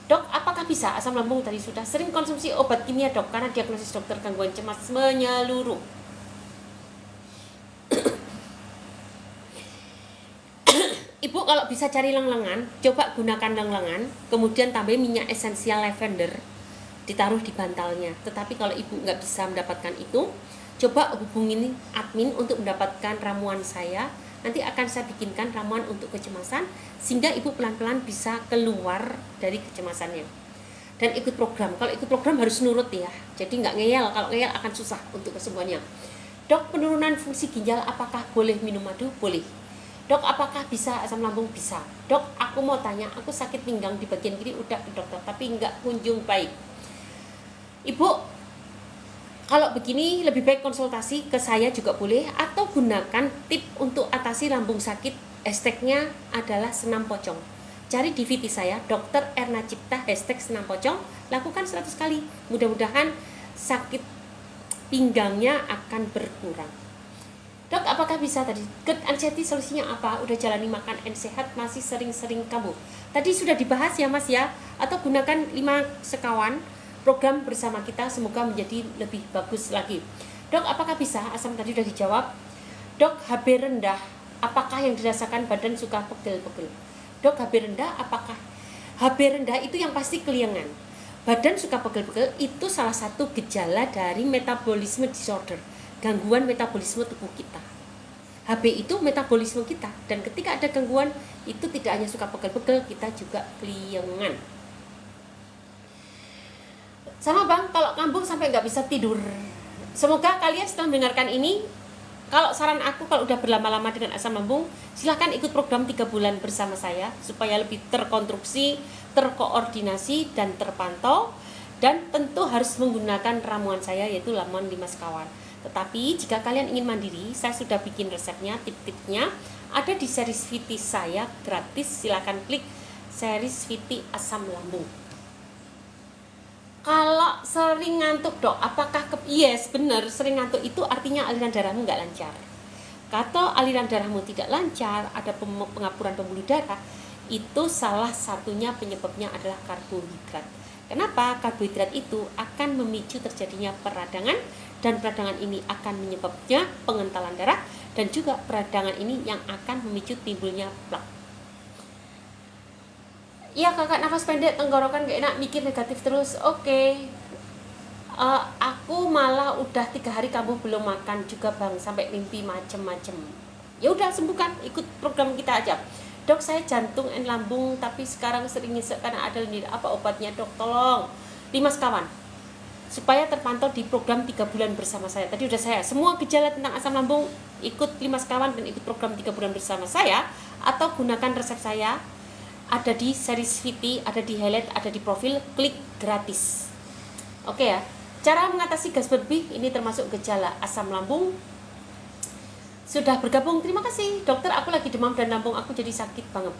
Dok, apakah bisa asam lambung? Tadi sudah. Sering konsumsi obat kimia dok, karena diagnosis dokter gangguan cemas menyeluruh. Ibu, Ibu kalau bisa cari lenglengan, coba gunakan lenglengan, kemudian tambahin minyak esensial lavender, ditaruh di bantalnya. Tetapi kalau ibu nggak bisa mendapatkan itu, coba hubungin admin untuk mendapatkan ramuan saya. Nanti akan saya bikinkan ramuan untuk kecemasan, sehingga ibu pelan-pelan bisa keluar dari kecemasannya. Dan ikut program. Kalau ikut program harus nurut ya, jadi nggak ngeyel. Kalau ngeyel akan susah untuk kesembuhannya. Dok, penurunan fungsi ginjal apakah boleh minum madu? Boleh. Dok, apakah bisa asam lambung? Bisa. Dok, aku mau tanya, aku sakit pinggang di bagian kiri udah ke dokter, tapi nggak kunjung baik. Ibu, kalau begini lebih baik konsultasi ke saya juga boleh, atau gunakan tip untuk atasi lambung sakit. Hashtagnya adalah senam pocong. Cari di VT saya, Dr. Erna Cipta, hashtag senam pocong, lakukan 100 kali. Mudah-mudahan sakit pinggangnya akan berkurang. Dok, apakah bisa tadi? GERD anxiety solusinya apa? Udah jalani makan and sehat, masih sering-sering kambuh. Tadi sudah dibahas ya Mas ya. Atau gunakan 5 sekawan program bersama kita, semoga menjadi lebih bagus lagi. Dok, apakah bisa? Asam tadi sudah dijawab. Dok, HB rendah, apakah yang dirasakan badan suka pegel-pegel? Dok, HB rendah, apakah? HB rendah itu yang pasti keliengan. Badan suka pegel-pegel itu salah satu gejala dari metabolisme disorder, gangguan metabolisme tubuh kita. HB itu metabolisme kita, dan ketika ada gangguan itu tidak hanya suka pegel-pegel, kita juga keliengan. Sama bang, kalau kambuh sampai nggak bisa tidur. Semoga kalian setelah mendengarkan ini, kalau saran aku kalau udah berlama-lama dengan asam lambung, silahkan ikut program 3 bulan bersama saya supaya lebih terkonstruksi, terkoordinasi, dan terpantau. Dan tentu harus menggunakan ramuan saya, yaitu ramuan 5 sekawan. Tetapi jika kalian ingin mandiri, saya sudah bikin resepnya, tip-tipnya ada di series VT saya gratis. Silahkan klik series VT asam lambung. Kalau sering ngantuk dok, apakah yes benar, sering ngantuk itu artinya aliran darahmu nggak lancar. Kalau aliran darahmu tidak lancar, ada pengapuran pembuluh darah, itu salah satunya penyebabnya adalah karbohidrat. Kenapa? Karbohidrat itu akan memicu terjadinya peradangan, dan peradangan ini akan menyebabnya pengentalan darah, dan juga peradangan ini yang akan memicu timbulnya plak. Iya kakak, nafas pendek, tenggorokan gak enak, mikir negatif terus. Oke. Aku malah udah 3 hari kambuh belum makan juga bang, sampai mimpi macem-macem. Ya udah sembuhkan, ikut program kita aja. Dok, saya jantung dan lambung tapi sekarang sering nyesek karena ada lendir. Apa obatnya dok? Tolong. 5 sekawan supaya terpantau di program 3 bulan bersama saya. Tadi udah saya, semua gejala tentang asam lambung ikut 5 sekawan dan ikut program 3 bulan bersama saya, atau gunakan resep saya. Ada di series VT, ada di highlight, ada di profil, klik gratis. Oke ya. Cara mengatasi gas berlebih ini termasuk gejala asam lambung. Sudah bergabung, terima kasih. Dokter, aku lagi demam dan lambung aku jadi sakit banget.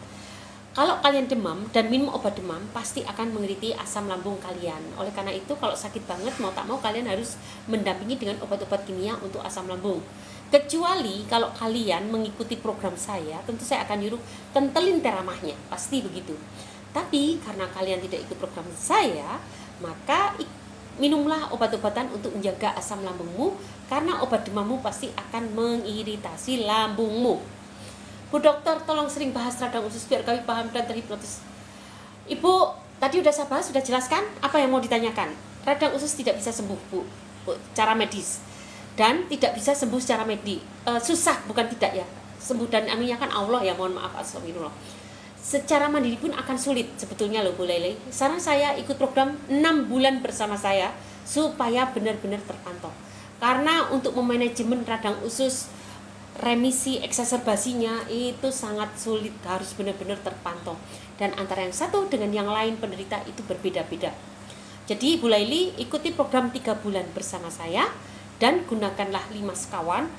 Kalau kalian demam dan minum obat demam, pasti akan mengeriti asam lambung kalian. Oleh karena itu, kalau sakit banget, mau tak mau kalian harus mendampingi dengan obat-obat kimia untuk asam lambung. Kecuali kalau kalian mengikuti program saya, tentu saya akan nyuruh kentelin teramahnya, pasti begitu. Tapi karena kalian tidak ikut program saya, maka minumlah obat-obatan untuk menjaga asam lambungmu, karena obat demammu pasti akan mengiritasi lambungmu. Bu dokter, tolong sering bahas radang usus biar kami paham dan terhipnotis. Ibu, tadi udah saya bahas, sudah jelaskan apa yang mau ditanyakan. Radang usus tidak bisa sembuh bu, cara medis. Dan tidak bisa sembuh secara medis. Susah, bukan tidak ya. Sembuh dan anunya kan Allah ya, mohon maaf, astagfirullah. Secara mandiri pun akan sulit sebetulnya loh Bu Lele. Saran saya ikut program 6 bulan bersama saya supaya benar-benar terpantau. Karena untuk memanajemen radang usus, remisi eksaserbasinya itu sangat sulit, harus benar-benar terpantau. Dan antara yang satu dengan yang lain penderita itu berbeda-beda. Jadi Bu Laili ikuti program 3 bulan bersama saya dan gunakanlah 5 sekawan.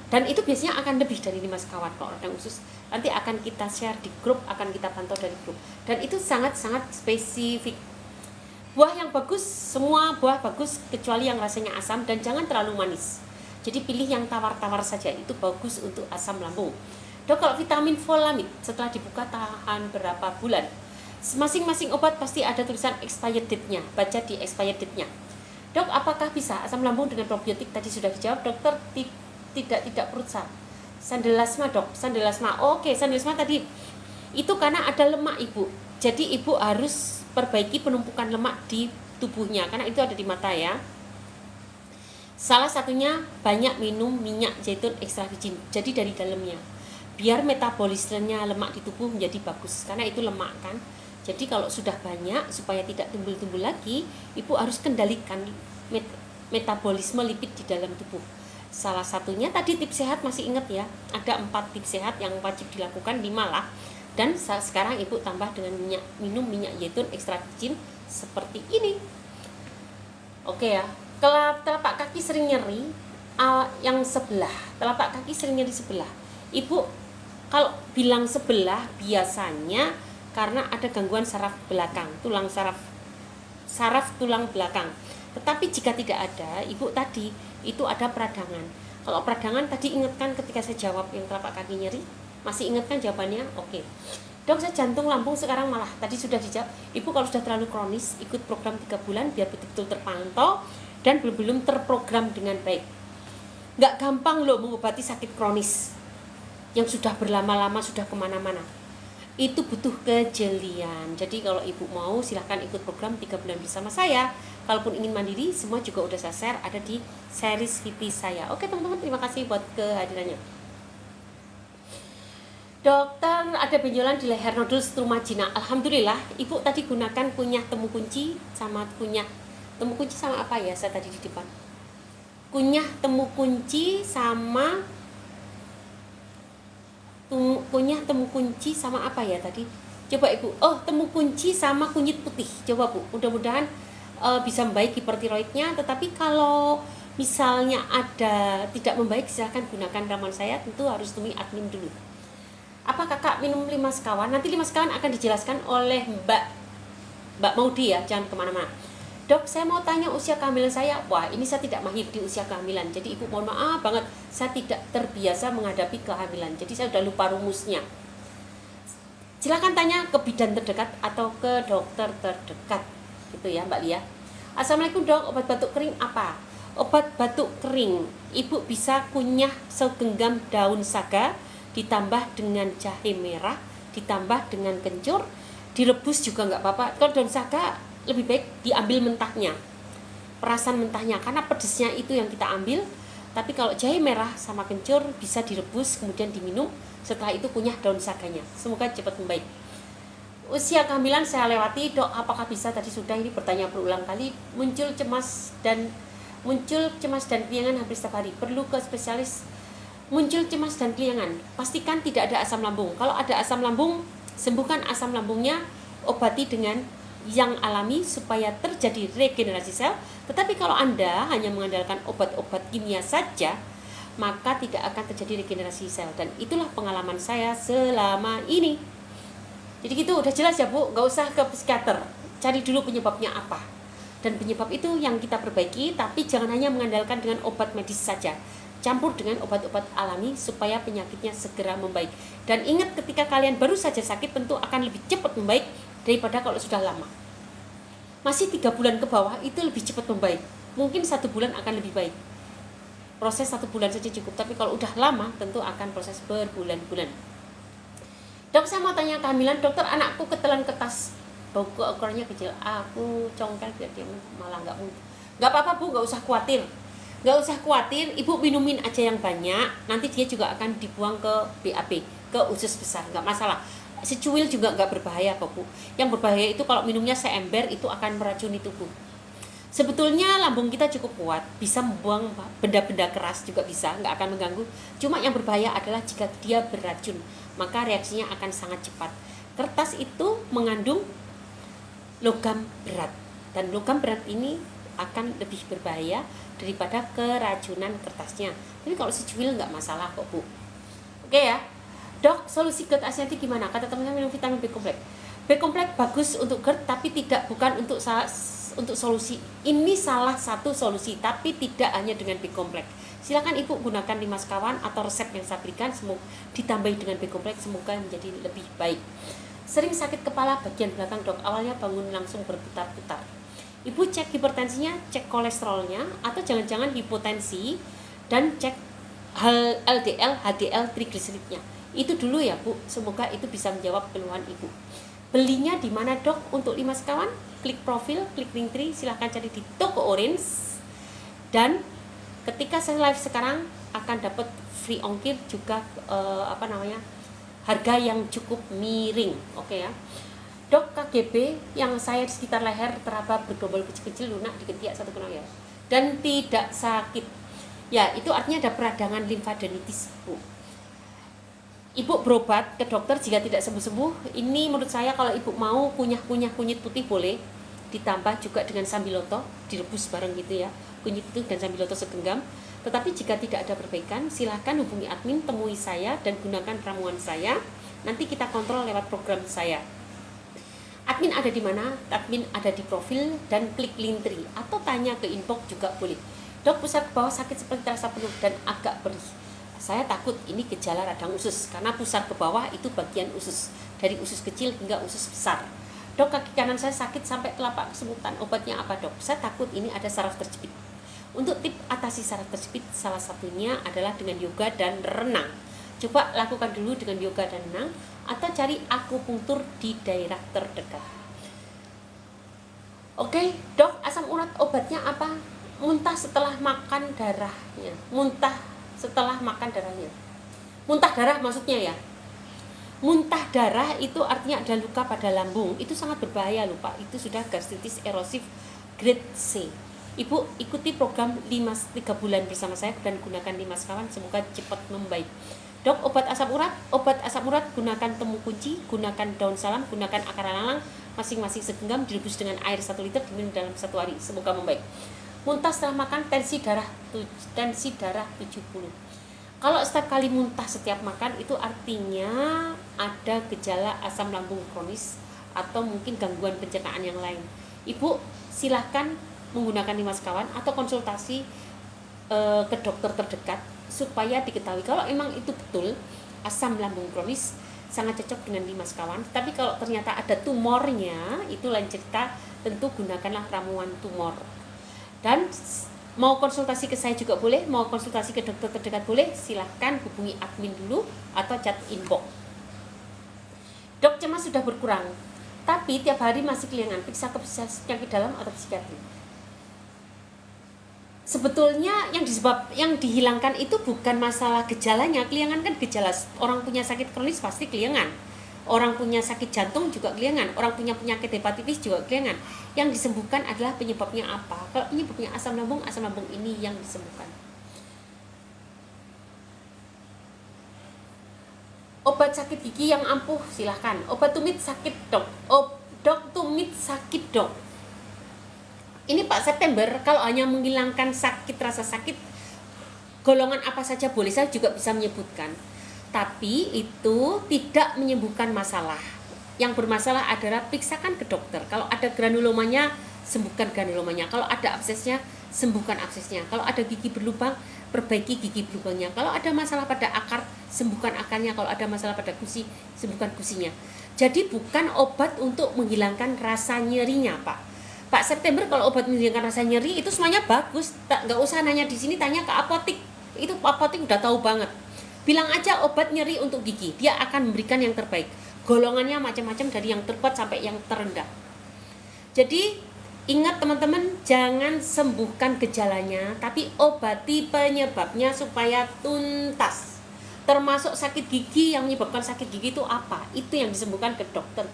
Dan itu biasanya akan lebih dari 5 sekawan kalau radang usus. Nanti akan kita share di grup, akan kita pantau dari grup. Dan itu sangat-sangat spesifik. Buah yang bagus, semua buah bagus kecuali yang rasanya asam dan jangan terlalu manis. Jadi pilih yang tawar-tawar saja, itu bagus untuk asam lambung. Dok, kalau vitamin folamid setelah dibuka tahan berapa bulan? Masing-masing obat pasti ada tulisan expired date-nya, baca di expired date-nya. Dok, apakah bisa asam lambung dengan probiotik? Tadi sudah dijawab dokter, tidak perut sah. Sandelasma dok, sandelasma. Oke, sandelasma tadi Itu karena ada lemak ibu. Jadi ibu harus perbaiki penumpukan lemak di tubuhnya, karena itu ada di mata ya. Salah satunya banyak minum minyak zaitun ekstra virgin, jadi dari dalamnya, biar metabolismenya lemak di tubuh menjadi bagus, karena itu lemak kan. Jadi kalau sudah banyak, supaya tidak timbul-timbul lagi, ibu harus kendalikan metabolisme lipid di dalam tubuh. Salah satunya tadi tips sehat, masih ingat ya, ada 4 tips sehat yang wajib dilakukan, 5 lah. Dan sekarang ibu tambah dengan minum minyak zaitun ekstra virgin seperti ini. Oke ya. Kalau telapak kaki sering nyeri, yang sebelah, telapak kaki sering nyeri sebelah, ibu kalau bilang sebelah biasanya karena ada gangguan saraf belakang, saraf tulang belakang. Tetapi jika tidak ada, ibu tadi itu ada peradangan. Kalau peradangan tadi ingatkan ketika saya jawab yang telapak kaki nyeri, masih ingatkan jawabannya? Oke. Dok, saya jantung lambung sekarang malah, tadi sudah dijawab. Ibu kalau sudah terlalu kronis, ikut program 3 bulan biar betul-betul terpantau dan belum terprogram dengan baik. Nggak gampang loh mengobati sakit kronis yang sudah berlama-lama, sudah kemana-mana. Itu butuh kejelian. Jadi kalau ibu mau, silahkan ikut program 3 bulan bersama saya. Kalaupun ingin mandiri, semua juga udah saya share, ada di series VP saya. Oke teman-teman, terima kasih buat kehadirannya. Dokter, ada benjolan di leher, nodul struma jinak. Alhamdulillah, ibu tadi gunakan kunyah temu kunci sama apa ya saya tadi di depan? Kunyah temu kunci sama apa ya tadi? Coba ibu. Oh, temu kunci sama kunyit putih. Coba bu, mudah-mudahan bisa membaik hipertiroidnya. Tetapi kalau misalnya ada tidak membaik, silahkan gunakan ramuan saya. Tentu harus temui admin dulu. Apa kakak minum 5 sekawan? Nanti 5 sekawan akan dijelaskan oleh Mbak Maudi ya, jangan kemana-mana. Dok, saya mau tanya usia kehamilan saya. Wah, ini saya tidak mahir di usia kehamilan. Jadi ibu mohon maaf banget, saya tidak terbiasa menghadapi kehamilan. Jadi saya udah lupa rumusnya. Silakan tanya ke bidan terdekat atau ke dokter terdekat. Gitu ya Mbak Lia. Assalamualaikum dok, obat batuk kering apa? Obat batuk kering, ibu bisa kunyah segenggam daun saga, ditambah dengan jahe merah, ditambah dengan kencur, direbus juga nggak apa-apa. Kalau daun saga lebih baik diambil mentahnya, perasan mentahnya, karena pedesnya itu yang kita ambil. Tapi kalau jahe merah sama kencur bisa direbus kemudian diminum, setelah itu kunyah daun saganya. Semoga cepat membaik. Usia kehamilan saya lewati dok, apakah bisa? Tadi sudah, ini bertanya berulang kali. Muncul cemas dan keliangan hampir setiap hari, perlu ke spesialis. Muncul cemas dan keliangan, pastikan tidak ada asam lambung. Kalau ada asam lambung, sembuhkan asam lambungnya, obati dengan yang alami supaya terjadi regenerasi sel. Tetapi kalau Anda hanya mengandalkan obat-obat kimia saja, maka tidak akan terjadi regenerasi sel. Dan itulah pengalaman saya selama ini. Jadi gitu, udah jelas ya bu, nggak usah ke psikiater, cari dulu penyebabnya apa. Dan penyebab itu yang kita perbaiki, tapi jangan hanya mengandalkan dengan obat medis saja. Campur dengan obat-obat alami supaya penyakitnya segera membaik. Dan ingat, ketika kalian baru saja sakit tentu akan lebih cepat membaik daripada kalau sudah lama. Masih 3 bulan ke bawah itu lebih cepat membaik. Mungkin 1 bulan akan lebih baik. Proses 1 bulan saja cukup, tapi kalau udah lama tentu akan proses berbulan-bulan. Dok, saya mau tanya kehamilan, dokter, anakku ketelan kertas, bau ukurannya kecil, aku congkel biar dia malah nggak apa-apa bu, nggak usah khawatir, ibu minumin aja yang banyak, nanti dia juga akan dibuang ke BAB, ke usus besar, nggak masalah. Secuil juga nggak berbahaya kok bu. Yang berbahaya itu kalau minumnya seember, itu akan meracuni tubuh. Sebetulnya lambung kita cukup kuat, bisa membuang benda-benda keras juga bisa, nggak akan mengganggu. Cuma yang berbahaya adalah jika dia beracun, maka reaksinya akan sangat cepat. Kertas itu mengandung logam berat, dan logam berat ini akan lebih berbahaya daripada keracunan kertasnya. Tapi kalau secuil nggak masalah kok bu. Oke ya. Dok, solusi GERD asiatik gimana? Kata teman-teman minum vitamin B kompleks. B kompleks bagus untuk GERD, tapi bukan untuk solusi. Ini salah satu solusi, tapi tidak hanya dengan B kompleks. Silakan ibu gunakan 5 sekawan atau resep yang saya berikan, semoga ditambahi dengan B kompleks, semoga menjadi lebih baik. Sering sakit kepala bagian belakang dok, awalnya bangun langsung berputar-putar. Ibu cek hipertensinya, cek kolesterolnya, atau jangan-jangan hipotensi, dan cek LDL, HDL, trigliseridnya. Itu dulu ya Bu, semoga itu bisa menjawab keluhan Ibu. Belinya di mana Dok? Untuk 5 sekawan, klik profil, klik Linktree, silahkan cari di toko Orange. Dan ketika saya live sekarang akan dapat free ongkir juga harga yang cukup miring, oke ya. Dok, KGB yang saya di sekitar leher teraba bergelombol kecil-kecil, lunak di ketiak 1 kenal ya, dan tidak sakit. Ya, itu artinya ada peradangan limfadenitis Bu. Ibu berobat ke dokter jika tidak sembuh-sembuh. Ini menurut saya kalau Ibu mau kunyah-kunyah kunyit putih boleh, ditambah juga dengan sambiloto, direbus bareng gitu ya, kunyit putih dan sambiloto segenggam. Tetapi jika tidak ada perbaikan, silahkan hubungi admin, temui saya dan gunakan ramuan saya. Nanti kita kontrol lewat program saya. Admin ada di mana? Admin ada di profil dan klik Linktree atau tanya ke inbox juga boleh. Dok, pusar ke bawah sakit seperti terasa penuh dan agak perih. Saya takut ini gejala radang usus karena pusar ke bawah itu bagian usus, dari usus kecil hingga usus besar. Dok, kaki kanan saya sakit sampai telapak kesemutan, obatnya apa Dok? Saya takut ini ada saraf terjepit. Untuk tip atasi saraf terjepit, salah satunya adalah dengan yoga dan renang. Coba lakukan dulu dengan yoga dan renang, atau cari akupunktur di daerah terdekat. Oke, Dok, asam urat obatnya apa? Muntah setelah makan darahnya. Muntah darah maksudnya ya. Muntah darah itu artinya ada luka pada lambung. Itu sangat berbahaya loh Pak. Itu sudah gastritis erosif grade C. Ibu ikuti program 3 bulan bersama saya dan gunakan 5 sekawan, semoga cepat membaik. Dok, obat asam urat gunakan temu kunci, gunakan daun salam, gunakan akar lalang, masing-masing segenggam, direbus dengan air 1 liter, diminum dalam 1 hari, semoga membaik. Muntah setelah makan, tensi darah 70. Kalau setiap kali muntah setiap makan, itu artinya ada gejala asam lambung kronis atau mungkin gangguan pencernaan yang lain. Ibu silahkan menggunakan 5 sekawan atau konsultasi ke dokter terdekat supaya diketahui kalau emang itu betul asam lambung kronis, sangat cocok dengan 5 sekawan. Tapi kalau ternyata ada tumornya, itu lain cerita, tentu gunakanlah ramuan tumor. Dan mau konsultasi ke saya juga boleh, mau konsultasi ke dokter terdekat boleh, silahkan hubungi admin dulu atau chat inbox. Dok, cemas sudah berkurang, tapi tiap hari masih keliangan, periksa ke penyakit dalam atau psikiatri. Sebetulnya yang dihilangkan itu bukan masalah gejalanya. Keliangan kan gejala, orang punya sakit kronis pasti keliangan, orang punya sakit jantung juga keliangan, orang punya penyakit hepatitis juga keliangan. Yang disembuhkan adalah penyebabnya apa. Kalau penyebabnya asam lambung ini yang disembuhkan. Obat sakit gigi yang ampuh silahkan. Obat tumit sakit Dok. Dok, tumit sakit Dok. Ini Pak September, kalau hanya menghilangkan sakit, rasa sakit, golongan apa saja boleh, saya juga bisa menyebutkan. Tapi itu tidak menyembuhkan masalah. Yang bermasalah adalah periksakan ke dokter. Kalau ada granulomanya, sembuhkan granulomanya. Kalau ada absesnya, sembuhkan absesnya. Kalau ada gigi berlubang, perbaiki gigi berlubangnya. Kalau ada masalah pada akar, sembuhkan akarnya. Kalau ada masalah pada gusi, sembuhkan gusinya. Jadi bukan obat untuk menghilangkan rasa nyerinya, Pak. Pak September, kalau obat menghilangkan rasa nyeri itu semuanya bagus. Nggak usah nanya di sini, tanya ke apotik. Itu apotik udah tahu banget. Bilang aja obat nyeri untuk gigi, dia akan memberikan yang terbaik. Golongannya macam-macam dari yang terkuat sampai yang terendah. Jadi ingat teman-teman, jangan sembuhkan gejalanya, tapi obati penyebabnya supaya tuntas. Termasuk sakit gigi, yang menyebabkan sakit gigi itu apa? Itu yang disembuhkan ke dokter.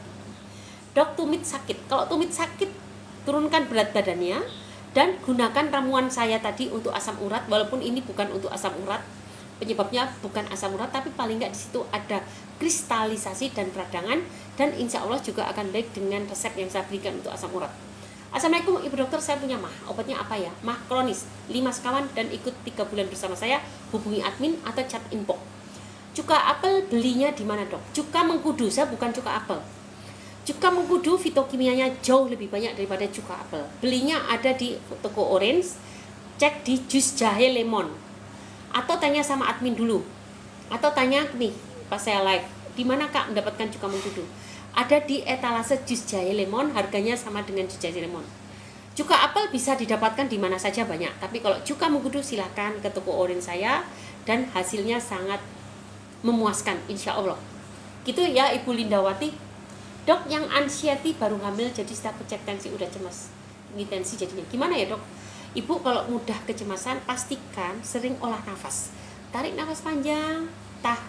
Dok, tumit sakit. Kalau tumit sakit, turunkan berat badannya dan gunakan ramuan saya tadi untuk asam urat, walaupun ini bukan untuk asam urat. Penyebabnya bukan asam urat, tapi paling nggak di situ ada kristalisasi dan peradangan, dan insya Allah juga akan baik dengan resep yang saya berikan untuk asam urat. Assalamualaikum Ibu Dokter, saya punya mah. Obatnya apa ya? Mah kronis, 5 sekawan dan ikut 3 bulan bersama saya. Hubungi admin atau chat inbox. Cuka apel belinya di mana Dok? Cuka mengkudu, saya bukan cuka apel. Cuka mengkudu fitokimianya jauh lebih banyak daripada cuka apel. Belinya ada di toko Orange, cek di jus jahe lemon. Atau tanya sama admin dulu. Atau tanya nih pas saya live, di mana Kak mendapatkan cuka mengkudu? Ada di etalase jus jahe lemon, harganya sama dengan jus jahe lemon. Cuka apel bisa didapatkan di mana saja banyak, tapi kalau cuka mengkudu silahkan ke toko Orange saya, dan hasilnya sangat memuaskan insya Allah. Gitu ya Ibu Lindawati. Dok, yang anxiety baru hamil jadi setelah cek tensi udah cemas, ini tensi jadinya gimana ya dok? Ibu kalau mudah kecemasan pastikan sering olah nafas, tarik nafas panjang, tahan.